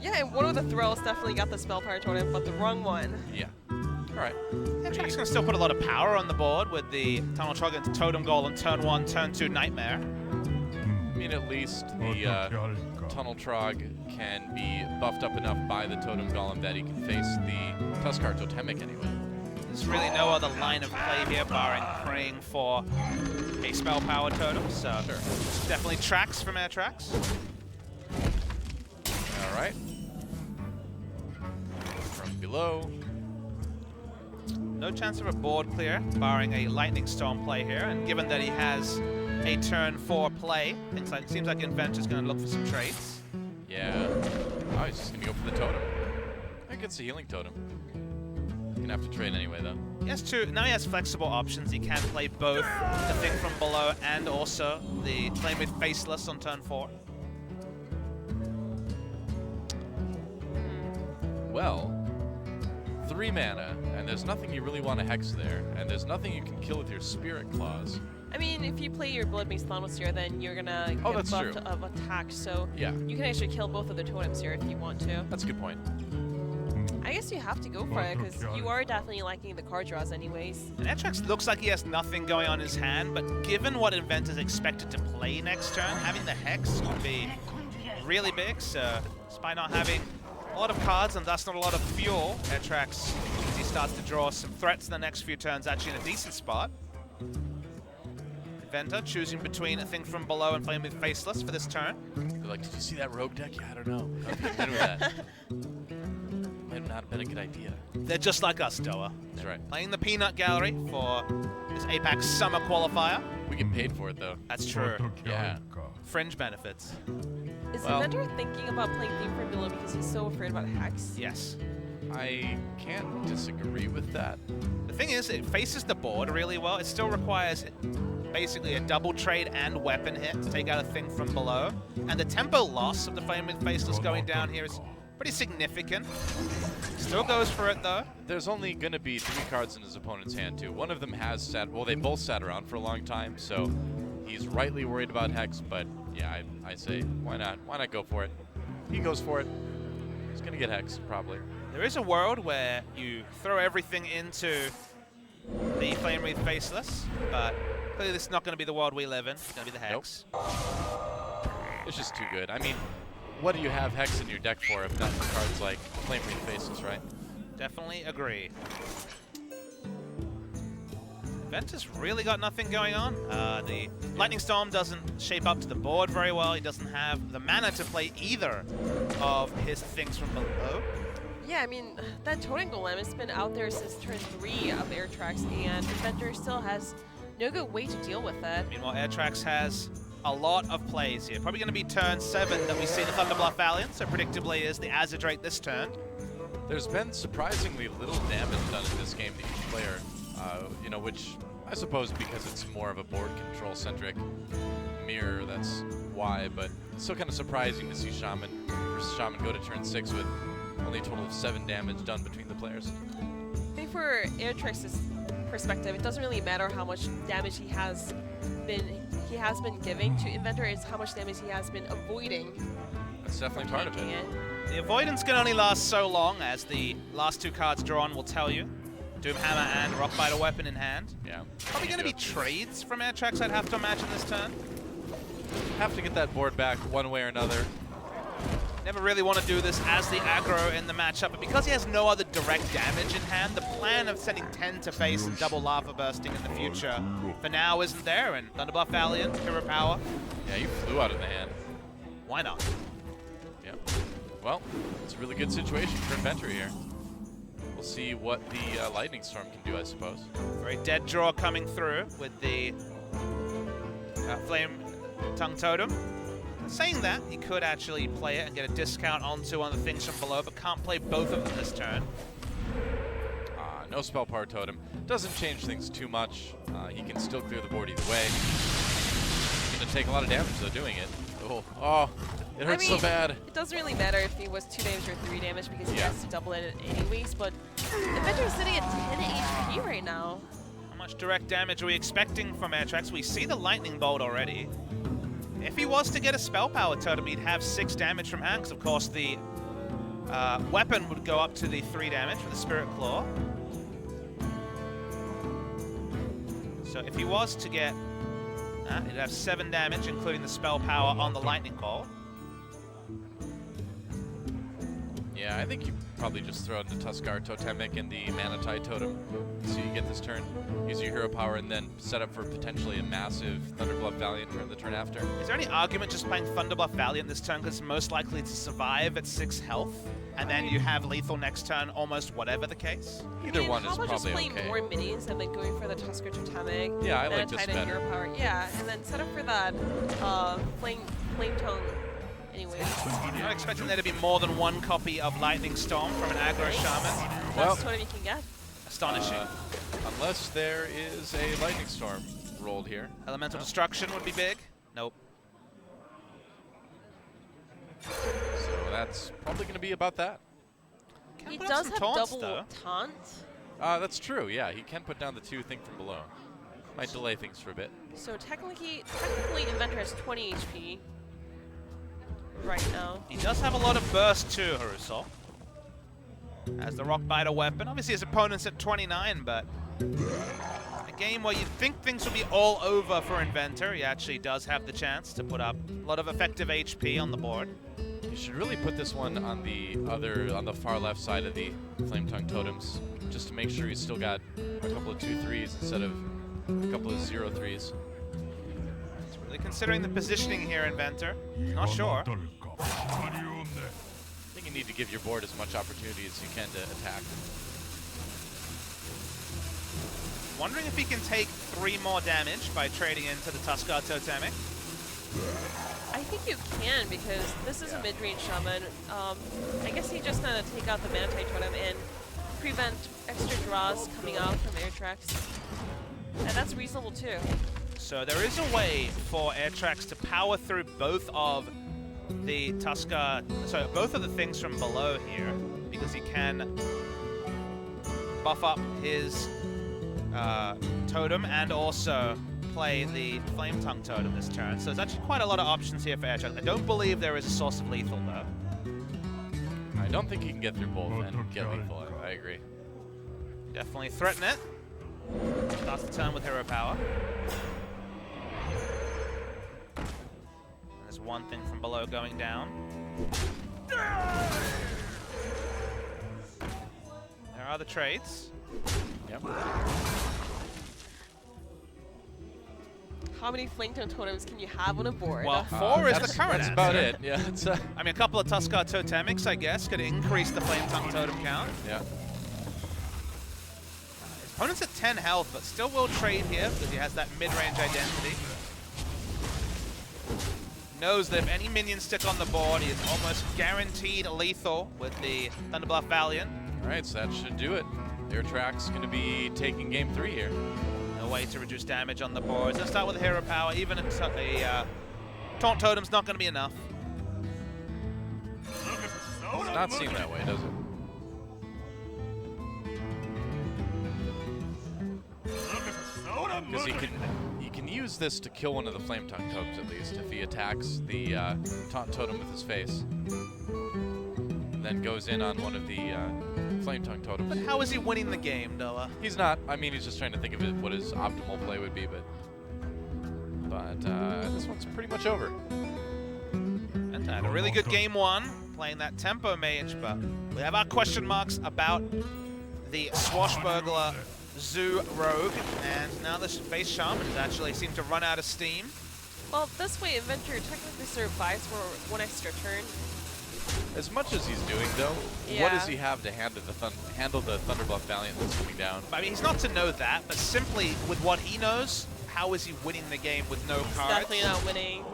Yeah, and one of the Thralls definitely got the spell power totem, but the wrong one. Yeah. All right. AirTraX can still put a lot of power on the board with the Tunnel Trog into Totem Golem, turn 1, turn 2 Nightmare. I mean, at least the Tunnel Trog can be buffed up enough by the Totem Golem that he can face the Tuskar Totemic anyway. There's really no other line of play here, barring praying for a spell power totem, so Sure. definitely tracks from AirTraX. All right. From below. No chance of a board clear, barring a Lightning Storm play here, and given that he has a turn 4 play, seems like Inventor's going to look for some trades. Yeah. Oh, he's just going to go for the Totem. I guess the Healing Totem. Gonna have to trade anyway, though. Now he has flexible options. He can play both the Thing from Below and also the Flame with Faceless on turn 4. Well, 3 mana, and there's nothing you really want to hex there, and there's nothing you can kill with your Spirit Claws. I mean, if you play your Blood-Based Thaumaseer, then you're gonna get that's buffed true. of attack, so Yeah. you can actually kill both of the totems here if you want to. That's a good point. I guess you have to go for it, because you are definitely liking the card draws anyways. And AirTraX looks like he has nothing going on in his hand, but given what Inventor's expected to play next turn, having the Hex could be really big, so despite not having a lot of cards and thus not a lot of fuel, AirTraX, as he starts to draw some threats in the next few turns, actually in a decent spot. Inventor choosing between a Thing from Below and Flame with Faceless for this turn. They're like, did you see that rogue deck? Yeah, I don't know. How did you get with that? Might not have been a good idea. They're just like us, Doa. That's right. Playing the Peanut Gallery for this APAC Summer Qualifier. We get paid for it, though. That's true. Yeah. Fringe benefits. Is Well- Inventor thinking about playing Theme from Below because he's so afraid about Hex? Yes. I can't disagree with that. The thing is, it faces the board really well. It still requires basically a double trade and weapon hit to take out a Thing from Below. And the tempo loss of the Flame with Faceless going down here is pretty significant. Still goes for it, though. There's only going to be 3 cards in his opponent's hand, too. One of them has sat... Well, they both sat around for a long time, so he's rightly worried about Hex, but yeah, I say, why not? Why not go for it? He goes for it. He's going to get Hex, probably. There is a world where you throw everything into the Flame Wreath Faceless, but clearly this is not going to be the world we live in. It's going to be the Hex. It's just too good. I mean, what do you have Hex in your deck for if not for cards like Flame Wreath Faceless, right? Definitely agree. Ventus really got nothing going on. The Lightning Storm doesn't shape up to the board very well. He doesn't have the mana to play either of his Things from Below. Yeah, I mean, that Totem Golem has been out there since turn 3 of AirTraX, and Inventor still has no good way to deal with it. Meanwhile, AirTraX has a lot of plays here. Probably going to be turn 7 that we see the Thunderbluff Valiant, so predictably is the Azure Drake this turn. There's been surprisingly little damage done in this game to each player, you know, which I suppose because it's more of a board control centric mirror, that's why, but it's still kind of surprising to see Shaman versus Shaman go to turn 6 with only a total of 7 damage done between the players. I think for AirTraX's perspective, it doesn't really matter how much damage he has been giving to Inventor, it's how much damage he has been avoiding. That's definitely part of it. The avoidance can only last so long, as the last 2 cards drawn will tell you. Doomhammer and Rockbiter weapon in hand. Yeah. Probably going to be trades from AirTraX, I'd have to imagine, this turn. Have to get that board back one way or another. Never really want to do this as the aggro in the matchup, but because he has no other direct damage in hand, the plan of sending 10 to face and double lava bursting in the future for now isn't there, and Thunderbuff Valiant, Hero Power. Yeah, you flew out of the hand. Why not? Yeah. Well, it's a really good situation for Inventor here. We'll see what the Lightning Storm can do, I suppose. Very dead draw coming through with the Flame Tongue Totem. Saying that, he could actually play it and get a discount onto one of the things from below, but can't play both of them this turn. No Spell Power Totem. Doesn't change things too much. He can still clear the board either way. He's going to take a lot of damage, though, doing it. Oh, it hurts so bad. It doesn't really matter if he was 2 damage or 3 damage because he has to double it anyways, but Inventor is sitting at 10 HP right now. How much direct damage are we expecting from AirTraX? We see the Lightning Bolt already. If he was to get a Spell Power Totem, he'd have 6 damage from hand, because of course the weapon would go up to the 3 damage with the Spirit Claw. So if he was to get, he'd have 7 damage, including the Spell Power on the Lightning Bolt. Yeah, I think you probably just throw in the Tuskar Totemic and the Manatai Totem so you get this turn. Use your Hero Power and then set up for potentially a massive Thunderbluff Valiant turn the turn after. Is there any argument just playing Thunderbluff Valiant this turn, because it's most likely to survive at 6 health, and then you have lethal next turn almost whatever the case? Either one is How about just probably playing okay. more minis and then going for the Tusker Totemic, Yeah, I like this better. Hero Power. Yeah, and then set up for that Flame Tongue anyway. I'm not expecting there to be more than 1 copy of Lightning Storm from an aggro Shaman. Well, That's what you can get. Astonishing. Unless there is a Lightning Storm rolled here. Elemental Destruction would be big. Nope. So that's probably going to be about that. He put up does some have taunts, double though. taunt. That's true, yeah. He can put down the 2 Think from below. Might delay things for a bit. So technically Inventor has 20 HP right now. He does have a lot of burst too, Harusol. As the Rockbiter weapon. Obviously his opponent's at 29, but a game where you'd think things would be all over for Inventor, he actually does have the chance to put up a lot of effective HP on the board. You should really put this one on the far left side of the Flame Tongue Totems, just to make sure he's still got a couple of 2-3s instead of a couple of 0-3s. It's really considering the positioning here, Inventor. Not sure. I think you need to give your board as much opportunity as you can to attack. Wondering if he can take 3 more damage by trading into the Tuskar Totemic. I think you can, because this is a mid-range Shaman. I guess he just gonna take out the Manatai Totem and prevent extra draws coming out from AirTraX. And that's reasonable too. So there is a way for AirTraX to power through both of the both of the things from below here, because he can buff up his totem and also play the Flame Tongue Totem this turn. So there's actually quite a lot of options here for AirTraX. I don't believe there is a source of lethal though. I don't think he can get through both and get lethal. I agree. Definitely threaten it. Starts the turn with Hero Power. And there's 1 thing from below going down. There are the trades. Yep. How many Flame Tongue Totems can you have on a board? Well, 4 is the current That's answer. about it. Yeah. It's, I mean, a couple of Tuskar Totemics, I guess, could increase the Flame Tongue Totem count. yeah. His opponent's at 10 health, but still will trade here because he has that mid-range identity. knows that if any minions stick on the board, he is almost guaranteed lethal with the Thunderbluff Valiant. All right, so that should do it. AirTraX going to be taking game 3 here. No way to reduce damage on the board. Let's start with hero power. Even a Taunt Totem's not going to be enough. Does not seem that way, does it? Because he can use this to kill one of the Flame Tongue Totems at least if he attacks the Taunt Totem with his face. And then goes in on one of the Flame Tongue Totems. But how is he winning the game, Noah? He's not. I mean, he's just trying to think of it, what his optimal play would be, but this one's pretty much over. And had a really good game 1, playing that Tempo Mage, but we have our question marks about the Swashbuckler Zoo Rogue, and now this base Shamans actually seem to run out of steam. Well, this way Inventor technically survives for 1 extra turn. As much as he's doing, though, Yeah. what does he have to handle the Thunderbluff Valiant that's coming down? I mean, he's not to know that, but simply with what he knows, how is he winning the game with no He's cards? definitely not winning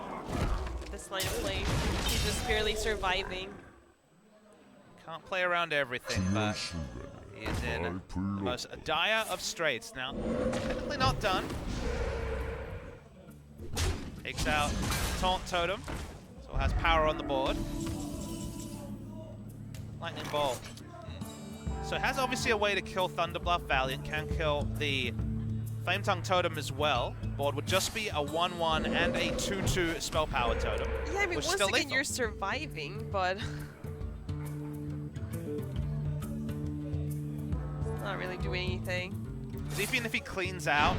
this line of play. He's just barely surviving. Can't play around everything, but he is in the most dire of straits. Now, technically not done. Takes out Taunt Totem, so has power on the board. Lightning Bolt. So it has obviously a way to kill Thunderbluff Valiant, can kill the Flame Tongue Totem as well. Board would just be a 1/1 and a 2/2 Spell Power Totem. Yeah, I mean, which is once still again, lethal. you're surviving, but not really doing anything. Even if he cleans out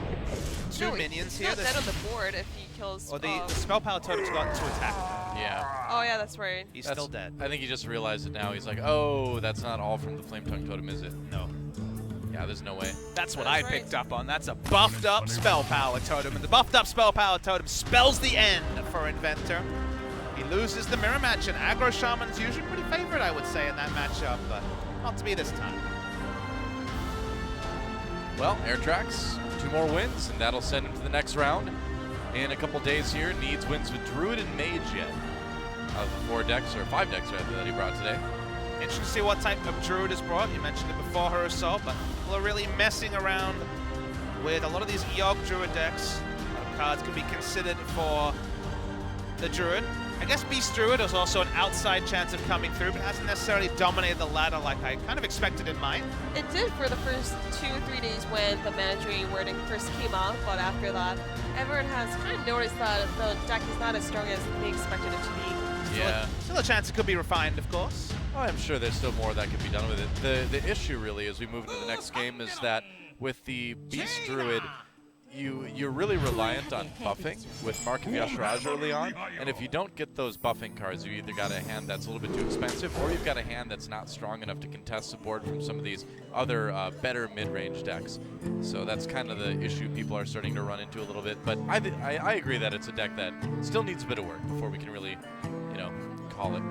two No, minions he's here, not this- dead on the board if he kills. or the Spell Power Totem's got to attack. Yeah. Oh yeah, that's right. He's That's- still dead. I think he just realized it now. He's like, oh, that's not all from the Flame Tongue Totem, is it? No. Yeah, there's no way. That's what That's I right. picked up on. That's a buffed up Spell Power Totem. And the buffed up Spell Power Totem spells the end for Inventor. He loses the mirror match, and Aggro Shaman's usually pretty favorite, I would say, in that matchup, but not to be this time. Well, AirTraX, 2 more wins, and that'll send him to the next round. In a couple days here, needs wins with Druid and Mage yet. Of the 4 decks, or 5 decks rather, that he brought today. Interesting to see what type of Druid is brought. You mentioned it before, her assault, but people are really messing around with a lot of these Yogg Druid decks. A lot of cards can be considered for the Druid. I guess Beast Druid is also an outside chance of coming through, but hasn't necessarily dominated the ladder like I kind of expected it might. It did for the first 2 or 3 days when the Mandarin wording first came out, but after that, everyone has kind of noticed that the deck is not as strong as they expected it to be. Yeah. Still a chance it could be refined, of course. Oh, I'm sure there's still more that can be done with it. The issue really, as we move into the next game, is that with the Beast Druid, you're really reliant on buffing with Mark of Yasharaj early on, and if you don't get those buffing cards, you either got a hand that's a little bit too expensive, or you've got a hand that's not strong enough to contest the board from some of these other better mid-range decks. So that's kind of the issue people are starting to run into a little bit. But I agree that it's a deck that still needs a bit of work before we can really, call it.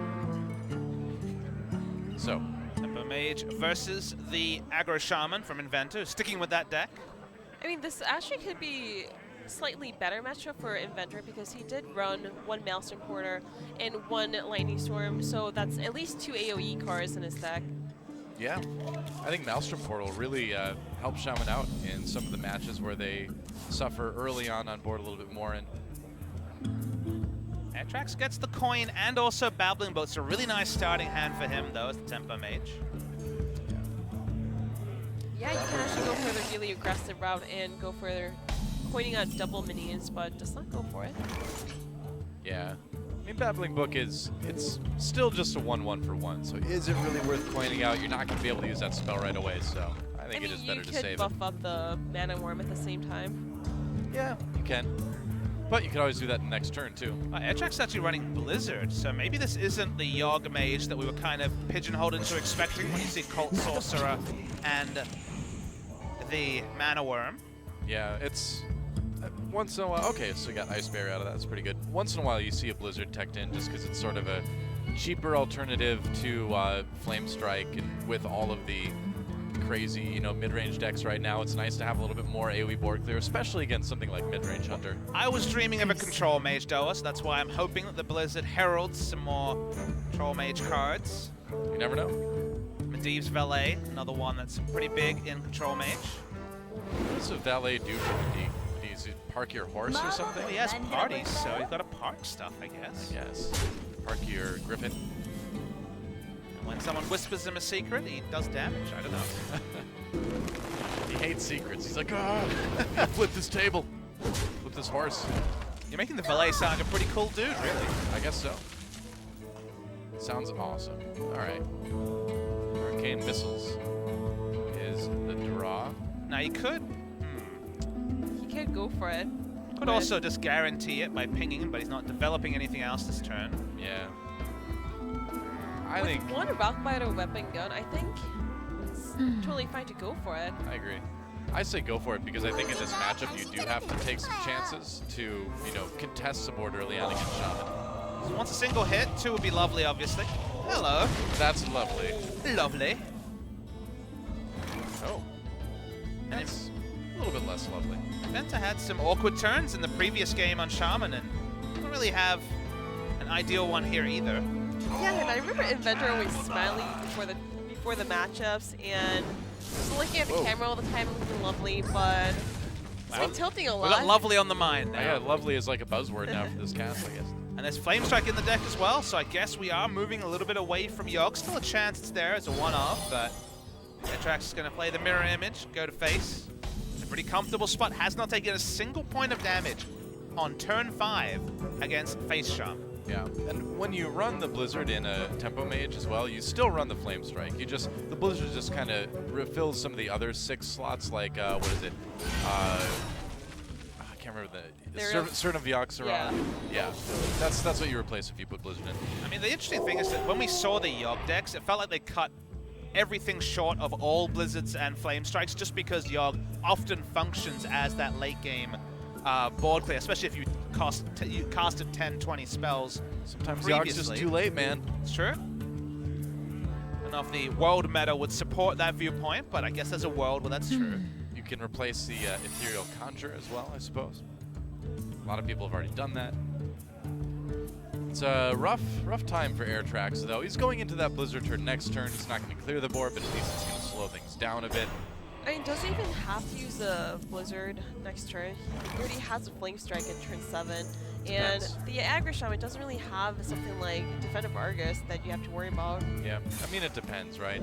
So. Tempo Mage versus the Aggro Shaman from Inventor, sticking with that deck. I mean, this actually could be slightly better matchup for Inventor because he did run 1 Maelstrom Porter and 1 Lightning Storm, so that's at least 2 AoE cards in his deck. Yeah, I think Maelstrom Portal really helps Shaman out in some of the matches where they suffer early on board a little bit more. And AirTraX gets the coin and also Babbling Boat. It's a really nice starting hand for him, though, as the Tempo Mage. Yeah, you can actually go for the really aggressive route and go for pointing out double minions, but just not go for it. yeah, I mean, Babbling Book it's still just a 1/1 for 1, so is it really worth pointing out? You're not going to be able to use that spell right away, so I think it is better to save you it. could buff up the Mana Worm at the same time. Yeah, you can. But you can always do that in the next turn, too. AirTraX is actually running Blizzard, so maybe this isn't the Yogg Mage that we were kind of pigeonholed into expecting when you see Cult Sorcerer and the Mana Worm. Yeah, it's once in a while. Okay, so you got Ice Barrier out of that. That's pretty good. Once in a while, you see a Blizzard teched in just because it's sort of a cheaper alternative to Flame Strike, and with all of the crazy, you know, mid-range decks right now, it's nice to have a little bit more AoE board clear, especially against something like mid-range Hunter. I was dreaming of a control mage, Doa, so that's why I'm hoping that the Blizzard heralds some more control mage cards. You never know. Medivh's Valet, another one that's pretty big in control mage. What does a valet do for Medivh? Does he park your horse or something? Well, he has parties, so he's got to park stuff, I guess. Yes. Park your griffin. And when someone whispers him a secret, he does damage. I don't know. He hates secrets. He's like, ah, flip this table. Flip this horse. You're making the Valet sound like a pretty cool dude, really. I guess so. Sounds awesome. All right. Arcane Missiles is the draw. Now, you could... He could go for it. Could also just guarantee it by pinging him, but he's not developing anything else this turn. Yeah. I With think... one Rockbiter weapon gun, I think it's totally fine to go for it. I agree. I say go for it because I think in this matchup you do have to take some chances to, you know, contest some board early on against Shaman. So once a single hit, 2 would be lovely, obviously. Hello. That's lovely. Lovely. Oh. That's a little bit less lovely. Venta had some awkward turns in the previous game on Shaman, and didn't really have an ideal one here either. Yeah, and I remember Inventor always smiling before the matchups and just looking at the camera all the time, looking lovely, but it's been tilting a We lot. got lovely on the mind now. Yeah, lovely is like a buzzword now for this cast, I guess. And there's Flame Strike in the deck as well, so I guess we are moving a little bit away from Yogg. Still a chance it's there as a one-off, but AirTraX is going to play the mirror image, go to face. It's a pretty comfortable spot. Has not taken a single point of damage on turn 5 against Face Shaman. Yeah, and when you run the Blizzard in a Tempo Mage as well, you still run the Flame Strike. The Blizzard just kind of refills some of the other 6 slots, like, what is it? I can't remember the Servant of Yogg-Saron. Yeah, that's what you replace if you put Blizzard in. I mean, the interesting thing is that when we saw the Yogg decks, it felt like they cut everything short of all Blizzards and Flame Strikes just because Yogg often functions as that late game board clear, especially if you casted 10, 20 spells. Sometimes Yogg's just too late, man. It's true. I don't know if the world meta would support that viewpoint, but I guess there's a world where that's true. You can replace the Ethereal Conjure as well, I suppose. A lot of people have already done that. It's a rough time for AirTraX, though. He's going into that Blizzard turn next turn. He's not going to clear the board, but at least it's going to slow things down a bit. I mean, does he even have to use a Blizzard next turn? He already has a Flame Strike in turn 7. And the Aggro Shaman doesn't really have something like Defensive Argus that you have to worry about. Yeah, I mean, it depends, right?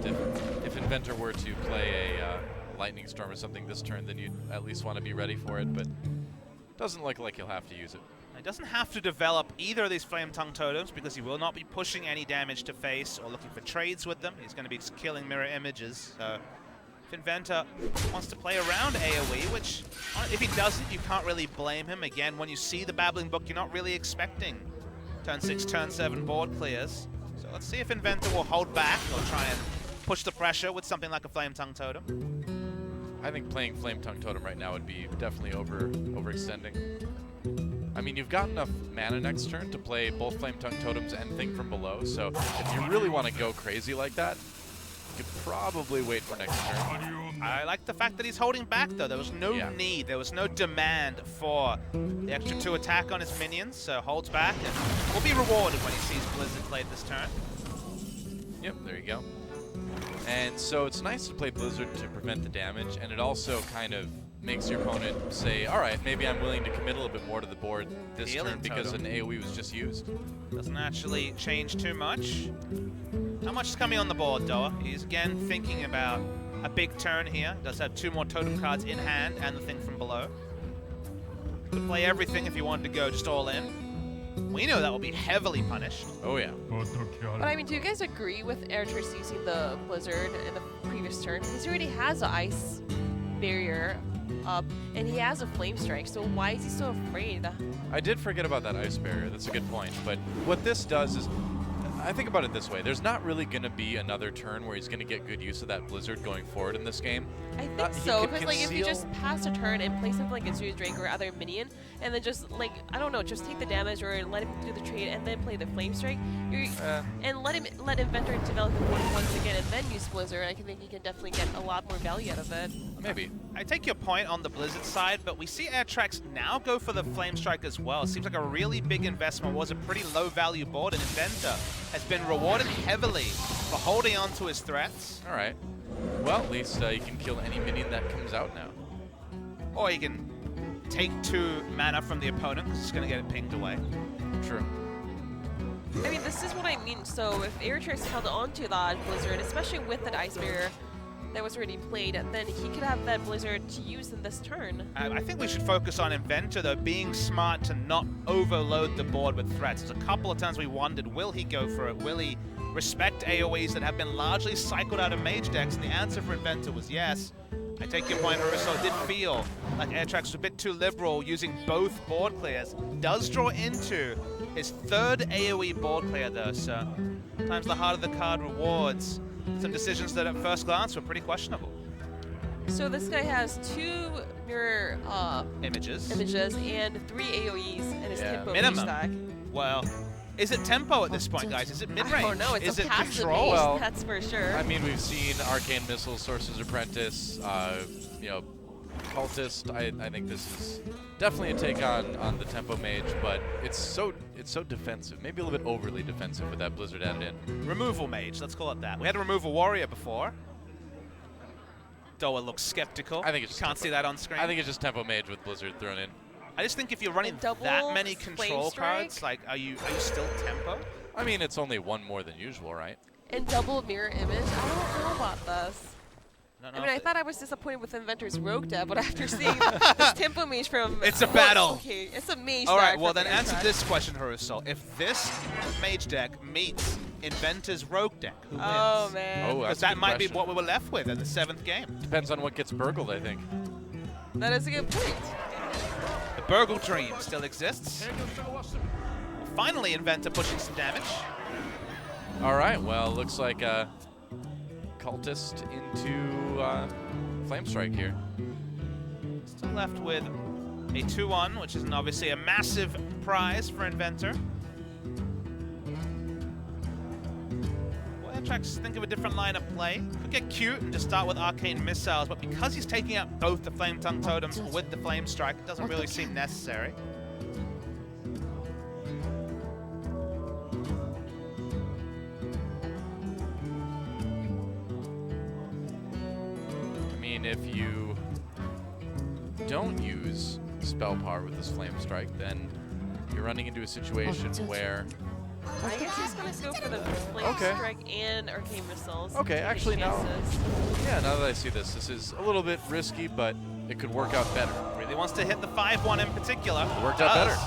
If Inventor were to play a Lightning Storm or something this turn, then you'd at least want to be ready for it, but doesn't look like he'll have to use it. He doesn't have to develop either of these Flame Tongue Totems because he will not be pushing any damage to face or looking for trades with them. He's going to be just killing mirror images. So if Inventor wants to play around AoE, which if he doesn't, you can't really blame him. Again, when you see the Babbling Book, you're not really expecting turn 6, turn 7 board clears. So let's see if Inventor will hold back or try and push the pressure with something like a Flame Tongue Totem. I think playing Flame Tongue Totem right now would be definitely overextending. I mean, you've got enough mana next turn to play both Flame Tongue Totems and Think from Below, so if you really want to go crazy like that, you could probably wait for next turn. I like the fact that he's holding back, though. There was no need, there was no demand for the extra 2 attack on his minions, so holds back and will be rewarded when he sees Blizzard played this turn. Yep, there you go. And so it's nice to play Blizzard to prevent the damage, and it also kind of makes your opponent say, all right, maybe I'm willing to commit a little bit more to the board this turn because an AoE was just used. Doesn't actually change too much. How much is coming on the board, Doa? He's again thinking about a big turn here. Does have 2 more totem cards in hand and the Thing from Below. Could play everything if you wanted to go just all in. We know that will be heavily punished. Oh yeah. But I mean, do you guys agree with AirTraX using the Blizzard in the previous turn? Because he already has an Ice Barrier up, and he has a Flame Strike, so why is he so afraid? I did forget about that Ice Barrier. That's a good point. But what this does is, I think about it this way. There's not really going to be another turn where he's going to get good use of that Blizzard going forward in this game. I think He so, can because like if you just conceal- pass a turn and play something like a Zeus Drake or other minion, and then just like I don't know, just take the damage or let him do the trade and then play the Flame Strike, and let Inventor develop the board once again and then use Blizzard. I think he can definitely get a lot more value out of it. Maybe. I take your point on the Blizzard side, but we see AirTraX now go for the Flame Strike as well. It seems like a really big investment. Was a pretty low value board, and Inventor has been rewarded heavily for holding on to his threats. All right. Well, at least you can kill any minion that comes out now. Or he can take 2 mana from the opponent because he's going to get it pinged away. True. I mean, this is what I mean. So if AirTraX held on to that Blizzard, especially with that Ice Barrier that was already played, then he could have that Blizzard to use in this turn. I think we should focus on Inventor, though, being smart to not overload the board with threats. There's a couple of times we wondered, will he go for it? Will he respect AoEs that have been largely cycled out of mage decks? And the answer for Inventor was yes. I take your point, Haruso. Did feel like AirTraX was a bit too liberal using both board clears. Does draw into his 3rd AoE board clear, though, so sometimes the harder the card rewards some decisions that at first glance were pretty questionable. So this guy has 2 mirror Images. and 3 AoEs and his Yeah. tempo Minimum. stack. Well, is it tempo at this point, guys? Is it mid-range? I don't know. It's is a it passive control? base, Well, that's for sure. I mean, we've seen Arcane Missile, Sorcerer's Apprentice, you know, Cultist. I think this is definitely a take on the Tempo Mage, but it's so defensive. Maybe a little bit overly defensive with that Blizzard added in. Removal mage, let's call it that. We had a removal warrior before. Doa looks skeptical. I think it's just can't tempo. see that on screen. I think it's just Tempo Mage with Blizzard thrown in. I just think if you're running And double that many flame control strike? cards, like, are you still tempo? I mean, it's only 1 more than usual, right? And double mirror image. I don't know about this. No, I mean, I thought I was disappointed with Inventor's Rogue deck, but after seeing this tempo mage from... It's a battle. Okay, it's a mage All right, deck well from then answer AirTraX. this question, Haruso. If this mage deck meets Inventor's Rogue deck, who wins? Oh, man. Oh, Because that's a that good might be question. what we were left with in the 7th game. Depends on what gets burgled, I think. That is a good point. The Burgle Dream still exists. Finally, Inventor pushing some damage. All right, well, looks like Cultist into Flame Strike here. Still left with a 2-1, which is obviously a massive prize for Inventor. Well, AirTraX think of a different line of play. Could get cute and just start with Arcane Missiles, but because he's taking out both the Flame Tongue Totems with the Flame Strike, it doesn't really seem necessary. I mean, if you don't use Spell Power with this Flame Strike, then you're running into a situation where... I guess he's going to go for the Flame Okay. Strike and Arcane Missiles. Okay, Take his actually, no. chances. Yeah, now that I see this is a little bit risky, but it could work out better. Really wants to hit the 5-1 in particular. It worked out better.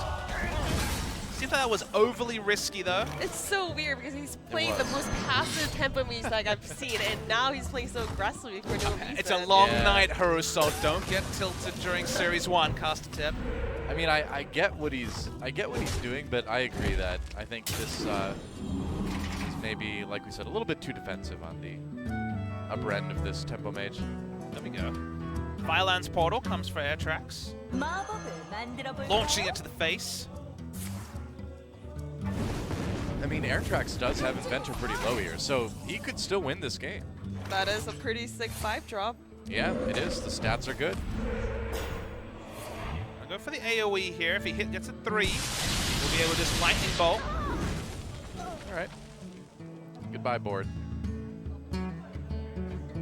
Seems like that was overly risky, though. It's so weird because he's playing the was. most passive tempo mage deck I've seen, and now he's playing so aggressively for no reason. It's a long Yeah. night, Haruso. Don't get tilted during Series 1. Cast a tip. I mean, I get what he's doing, but I agree that I think this is maybe, like we said, a little bit too defensive on the upper end of this Tempo Mage. There we go. Firelands Portal comes for AirTraX. Launching it to the face. I mean, AirTraX does have Inventor pretty low here, so he could still win this game. That is a pretty sick 5-drop. Yeah, it is. The stats are good. I'll go for the AoE here. If he gets a 3, we'll be able to just Lightning Bolt. All right. Goodbye, board.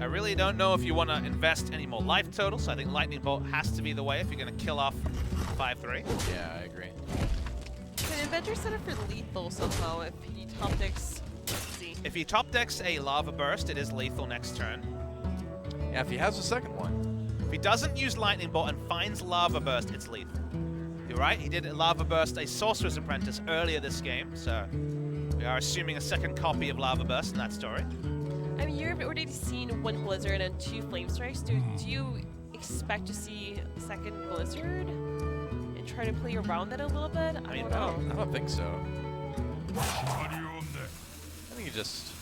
I really don't know if you want to invest any more life total, so I think Lightning Bolt has to be the way if you're going to kill off 5-3. Yeah, I agree. Can Inventor set up for lethal somehow if he top decks? Let's see. If he top decks a Lava Burst, it is lethal next turn. Yeah, if he has a second one. If he doesn't use Lightning Bolt and finds Lava Burst, it's lethal. You're right, he did Lava Burst a Sorcerer's Apprentice earlier this game, so we are assuming a second copy of Lava Burst in that story. I mean, you've already seen 1 Blizzard and 2 Flame Strikes. Do you expect to see a second Blizzard? And try to play around it a little bit? I don't know. I don't think so. just...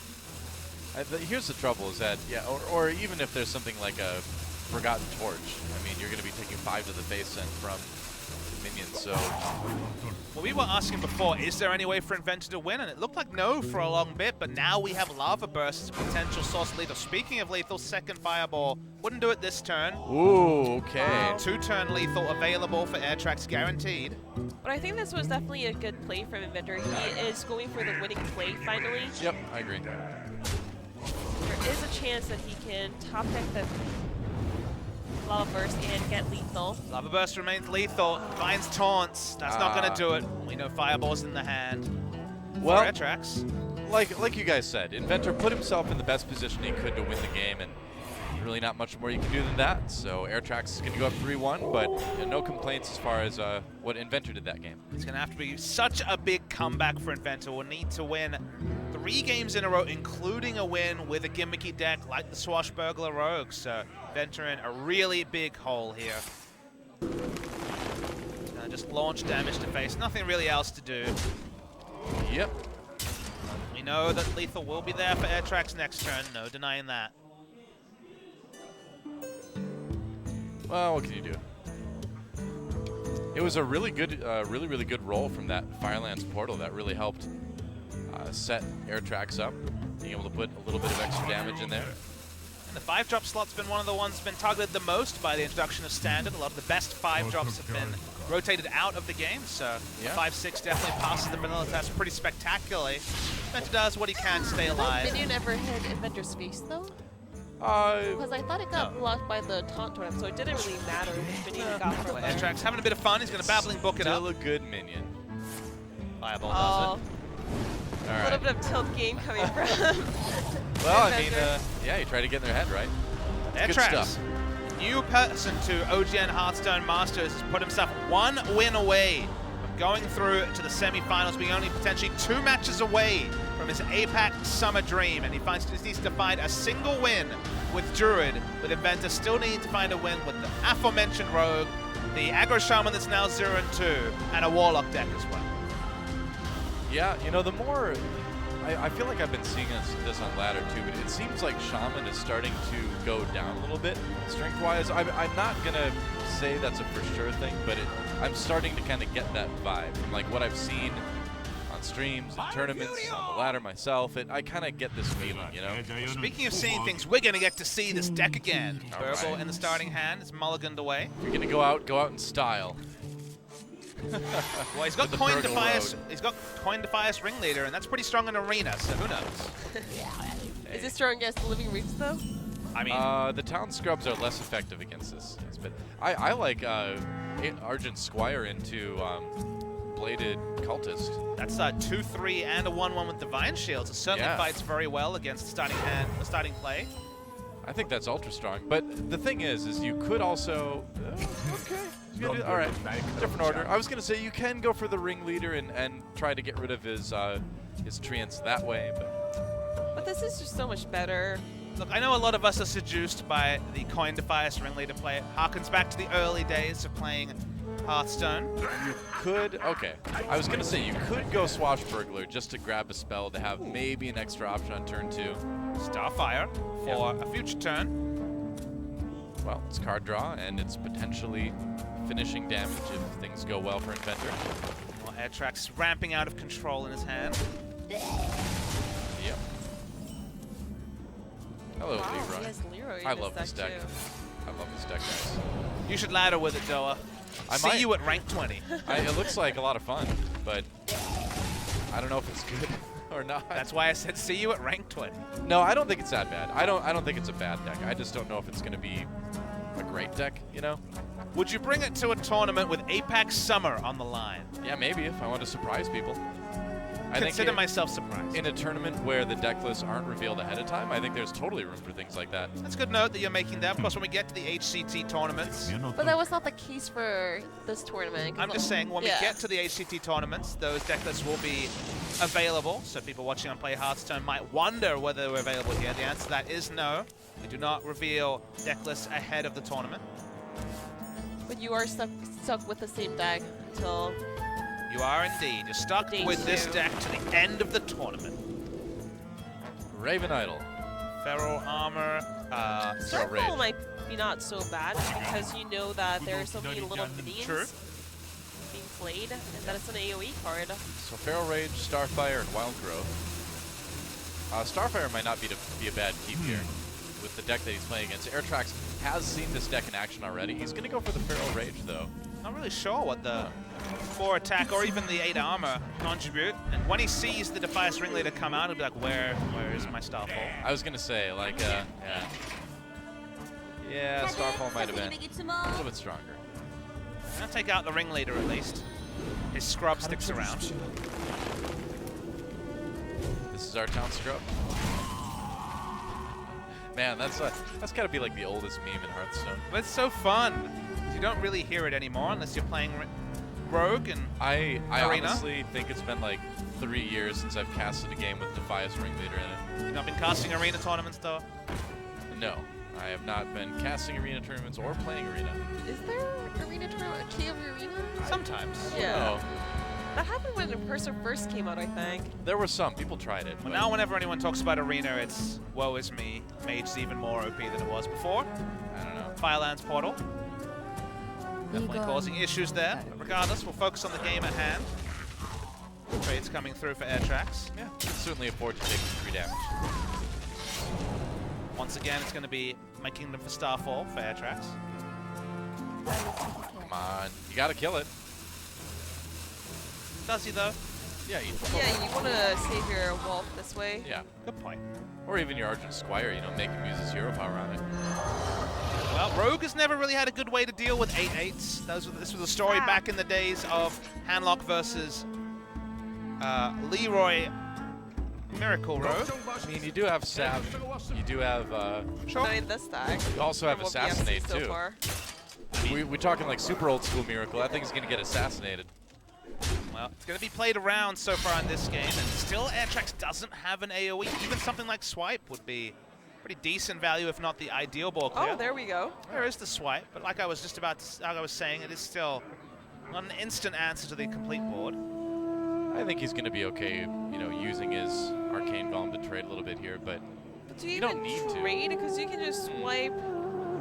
here's the trouble is that, yeah, or even if there's something like a Forgotten Torch, I mean, you're going to be taking 5 to the face then from the minions, so... Well, we were asking before, is there any way for Inventor to win? And it looked like no for a long bit, but now we have Lava Burst as a potential source of lethal. Speaking of lethal, second Fireball. Wouldn't do it this turn. Ooh, okay. 2-turn lethal available for AirTraX guaranteed. But I think this was definitely a good play from Inventor. He is going for the winning play finally. Yep, I agree. There is a chance that he can top deck the Lava Burst and get lethal. Lava Burst remains lethal. Finds taunts. That's not going to do it. We know Fireball's in the hand. Well, for AirTraX. like you guys said, Inventor put himself in the best position he could to win the game, and really not much more you can do than that. So AirTraX is going to go up 3-1, but no complaints as far as what Inventor did that game. It's going to have to be such a big comeback for Inventor. We'll need to win 3 games in a row, including a win with a gimmicky deck like the Swashbuckler Rogue. So Inventor in a really big hole here. Just launch damage to face. Nothing really else to do. Yep. We know that lethal will be there for AirTraX next turn. No denying that. Well, what can you do? It was a really good, really good roll from that Firelands portal that really helped set AirTraX up, being able to put a little bit of extra damage in there. And the 5-drop slot's been one of the ones that's been targeted the most by the introduction of Standard. A lot of the best 5-drops have been rotated out of the game, so yeah. 5-6 definitely passes the vanilla test pretty spectacularly. Inventor does what he can to stay alive. Did Minion ever hit Inventor's face though? Because I thought it got blocked by the taunt totem, so it didn't really matter if Minion got from it. AirTraX having a bit of fun. He's going to Babbling Book it up. Still a good minion. Fireball does it. All A right. little bit of tilt game coming from Well, I mean, Inventor. yeah, you try to get in their head, right? It's good AirTraX, stuff. new person to OGN Hearthstone Masters, has put himself 1 win away from going through to the semifinals, being only potentially 2 matches away from his APAC Summer Dream, and he needs to find a single win with Druid, with Inventor still needing to find a win with the aforementioned Rogue, the Aggro Shaman that's now 0-2, and a Warlock deck as well. Yeah, you know, the more... I feel like I've been seeing this on ladder too, but it seems like Shaman is starting to go down a little bit strength-wise. I'm not going to say that's a for sure thing, but I'm starting to kind of get that vibe from like what I've seen on streams and tournaments, on the ladder myself. I kind of get this feeling, you know? Speaking of seeing things, we're going to get to see this deck again. All Burble right. in the starting hand, it's mulliganed away. If you're going to go out in style. Well, he's got the Coin Burgle Defias. Road. He's got Coin Defias Ringleader, and that's pretty strong in Arena. So who knows? Is it strong against the Living Reefs though? I mean, The town scrubs are less effective against this, but I like Argent Squire into Bladed Cultist. that's a 2-3 and a 1-1 with Divine Shields. It certainly Yeah. fights very well against starting hand, starting play. I think that's ultra strong. But the thing is you could also... okay. All right, different order. I was going to say you can go for the Ringleader and try to get rid of his treants that way, But this is just so much better. Look, I know a lot of us are seduced by the Coin Defias Ringleader play. It harkens back to the early days of playing Hearthstone. you could... Okay, I was going to say you could go Swashbuckler just to grab a spell to have maybe an extra option on turn 2. Starfire for a future turn. Well, it's card draw, and it's potentially finishing damage if things go well for Inventor. Well, AirTraX ramping out of control in his hand. Yep. Hello, Wow, Leroy. he has Leroy in I his love this deck. too. I love this deck, guys. You should ladder with it, Doa. I See might. you at rank 20. It looks like a lot of fun, but I don't know if it's good or not. That's why I said see you at rank 20. No, I don't think it's that bad. I don't think it's a bad deck. I just don't know if it's going to be a great deck, you know? Would you bring it to a tournament with APAC Summer on the line? Yeah, maybe if I want to surprise people. I Consider think myself surprised. in a tournament where the deck lists aren't revealed ahead of time, I think there's totally room for things like that. That's a good note that you're making there. Of course, when we get to the HCT tournaments, But that was not the case for this tournament. 'cause I'm just saying when we yeah. get to the HCT tournaments, those deck lists will be available. So people watching on Play Hearthstone might wonder whether they're available here. The answer to that is no. We do not reveal deck lists ahead of the tournament. But you are stuck with the same deck until... You are indeed. You're stuck Day with this 2. deck to the end of the tournament. Raven Idol. Feral Armor. Starfall might be not so bad because you know that there are so many little minions being played, and that it's an AoE card. So Feral Rage, Starfire, and Wild Growth. Starfire might not be a bad keep here with the deck that he's playing against. AirTraX has seen this deck in action already. He's going to go for the Feral Rage, though. Not really sure what the 4 attack or even the 8 armor contribute. And when he sees the Defias Ringleader come out, he'll be like, where is my Starfall? I was going to say, like, yeah, Starfall might have been a little bit stronger. I'll take out the Ringleader at least. His scrub sticks around. This is our town scrub. Man, that's got to be like the oldest meme in Hearthstone. But it's so fun. You don't really hear it anymore unless you're playing Rogue and I Arena. honestly think it's been like 3 years since I've casted a game with Defias Ringleader in it. You've not been casting Arena tournaments though? No, I have not been casting arena tournaments or playing arena. Is there arena tournament? King of Arena? Sometimes. Yeah. Oh, That happened when the person first came out, I think. there were some people tried it. But but now whenever anyone talks about Arena, it's woe is me. Mage's even more OP than it was before. I don't know. Firelands Portal. Definitely causing issues there. But regardless, we'll focus on the game at hand. Trades coming through for AirTraX. Yeah, can certainly afford to take 3 damage. Once again, it's going to be my Kingdom for Starfall for AirTraX. Come on, you gotta kill it. Does he though? Yeah, Yeah, you want to save your wolf this way. yeah. Good point. Or even your Argent Squire, you know, make him use his hero power on it. Well, Rogue has never really had a good way to deal with 8/8s. This was a story back in the days of Handlock versus Leroy Miracle Rogue. I mean, you do have Sav, you do have, Sure. Not in this stack. you also have From what we have seen Assassinate so too. far. We're talking like super old school Miracle. That thing's gonna get assassinated. Well, it's going to be played around so far in this game, and still AirTraX doesn't have an AoE. Even something like Swipe would be pretty decent value, if not the ideal ball clear. Oh, there we go. There is the Swipe, but like I was just about to, like I was saying, it is still not an instant answer to the complete board. I think he's gonna be okay, you know, using his Arcane Golem to trade a little bit here, but Do you You don't even need to. trade? Because you can just swipe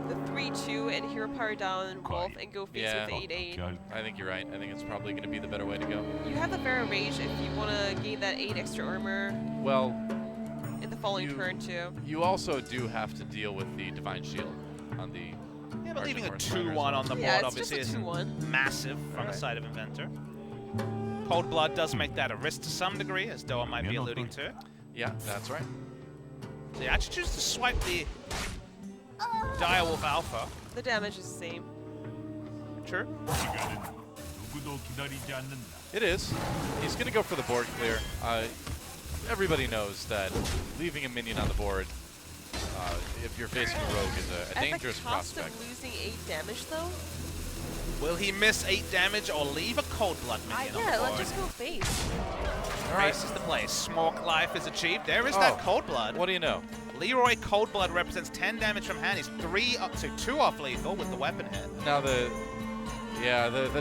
the 3/2 and hero power down wolf and go face Yeah. with the 8/8. I think you're right. I think it's probably gonna be the better way to go. You have the Pharaoh Rage if you want to gain that 8 extra armor Well, in the following You- turn too. you also do have to deal with the Divine Shield on the Yeah, but leaving a Argent Horse Runner as 2/1 well. on the board Yeah, it's just obviously a isn't 2/1. massive from the Alright. side of Inventor. Cold Blood does make that a risk to some degree, as Doa might be alluding to. Yeah, that's right. So you actually choose to swipe the Direwolf Alpha. The damage is the same. True. It is. He's going to go for the board clear. Everybody knows that leaving a minion on the board, if you're facing a rogue, is a dangerous At the cost prospect. of losing 8 damage though? Will he miss 8 damage or leave a Cold Blood minion on Yeah, the let's board? just go face. Race is the play. Smoke life is achieved. There is that Oh, Cold Blood. What do you know? Leroy Cold Blood represents 10 damage from hand. He's 2 off lethal with the weapon hit. Now the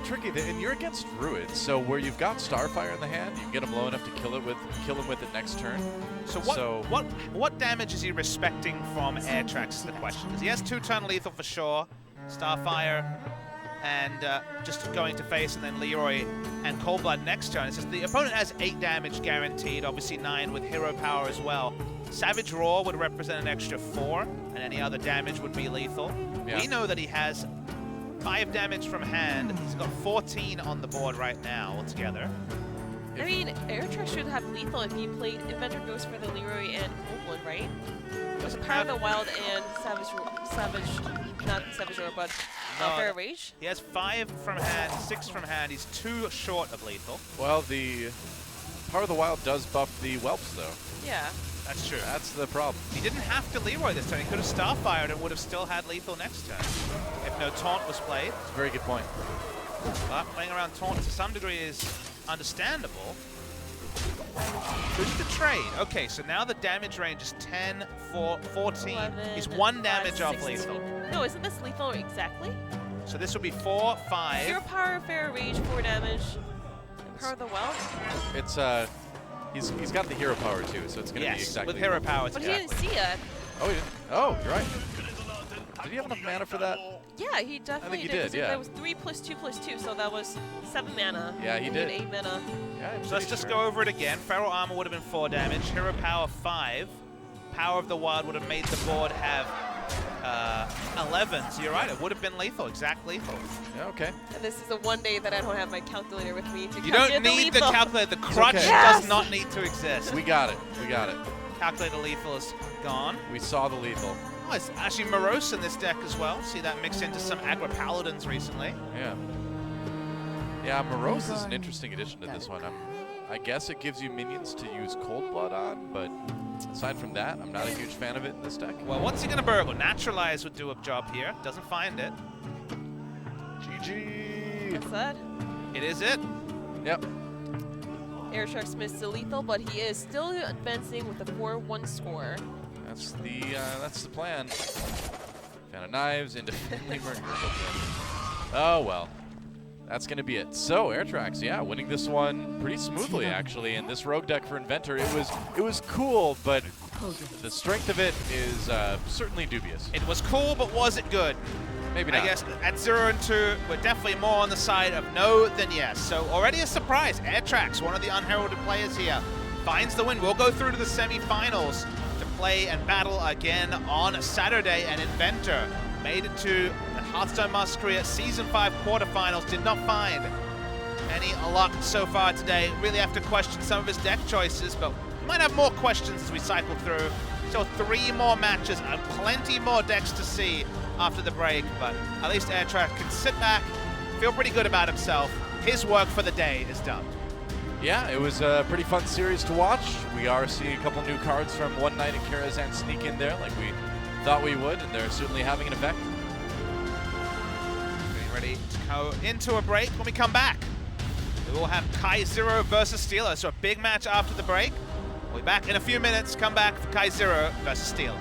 tricky thing, and you're against Druids, so where you've got Starfire in the hand, you can get him low enough to kill him with it next turn. So So- what damage is he respecting from AirTraX is the question. Because he has 2-turn lethal for sure. Starfire and just going to face, and then Leroy and Cold Blood next turn. It says the opponent has 8 damage guaranteed, obviously 9 with hero power as well. Savage Roar would represent an extra 4, and any other damage would be lethal. Yeah. We know that he has 5 damage from hand. He's got 14 on the board right now altogether. I mean, AirTrax should have lethal if he played Inventor goes for the Leroy and Cold, right? With Power of the Wild and not Savage Roar, but No, Pharaoh Rage. He has 5 from hand, 6 from hand. He's 2 short of lethal. Well, the Power of the Wild does buff the whelps, though. Yeah. That's true. That's the problem. He didn't have to Leroy this turn. He could have Starfired and would have still had lethal next turn if no taunt was played. It's a very good point. But playing around taunt to some degree is understandable. Who's the trade? Okay, so now the damage range is 10, 4, 14. 11, He's 1 5, damage off 16. lethal. No, isn't this lethal exactly? So this would be 4, Hero 5. Power, Pharaoh Rage, 4 damage. And Power of the Wild? It's He's got the hero power too, so it's going to be Yes, exactly. with hero power. But he didn't see it. Oh, he didn't. Oh, you're right. Did he have enough mana for that? Yeah, he definitely he did. 'cause did, yeah. That was 3 + 2 + 2, so that was 7 mana. Yeah, he Only did. 8 mana. Yeah, I'm So let's pretty just sure. go over it again. Feral Armor would have been 4 damage. Hero Power 5. Power of the Wild would have made the board have 11. So you're right, it would have been lethal, exact lethal. Yeah, okay. And this is the one day that I don't have my calculator with me to You calculate don't need the lethal. calculator. The crutch okay. Yes! does not need to exist. We got it. We got it. Calculator lethal is gone. We saw the lethal. Oh, it's actually Morose in this deck as well. See that mixed into some Aggro Paladins recently. Yeah. Yeah, Morose is an interesting addition to this one. I guess it gives you minions to use Cold Blood on, but aside from that, I'm not a huge fan of it in this deck. Well, what's he going to burgle? Naturalize would do a job here. Doesn't find it. GG. That's that. It is it. Yep. AirTraX missed the lethal, but he is still advancing with a 4-1 score. That's the plan. Fan of Knives into Family Murder. Oh well. That's going to be it. So AirTraX, yeah, winning this one pretty smoothly actually. And this rogue deck for Inventor, it was cool, but the strength of it is certainly dubious. It was cool, but was it good? Maybe not. I guess at 0 and 2, we're definitely more on the side of no than yes. So already a surprise. AirTraX, one of the unheralded players here, finds the win. We'll go through to the semifinals to play and battle again on Saturday. And Inventor made it to the Hearthstone Career Season 5 quarterfinals. Did not find any luck so far today. Really have to question some of his deck choices, but we might have more questions as we cycle through. Still 3 more matches and plenty more decks to see after the break, but at least AirTraX can sit back, feel pretty good about himself. His work for the day is done. Yeah, it was a pretty fun series to watch. We are seeing a couple new cards from One Night and Karazhan sneak in there like we thought we would, and they're certainly having an effect. Getting ready to go into a break. When we come back, we will have Kai0 versus Steeler, so a big match after the break. We'll be back in a few minutes. Come back for Kai0 versus Steeler.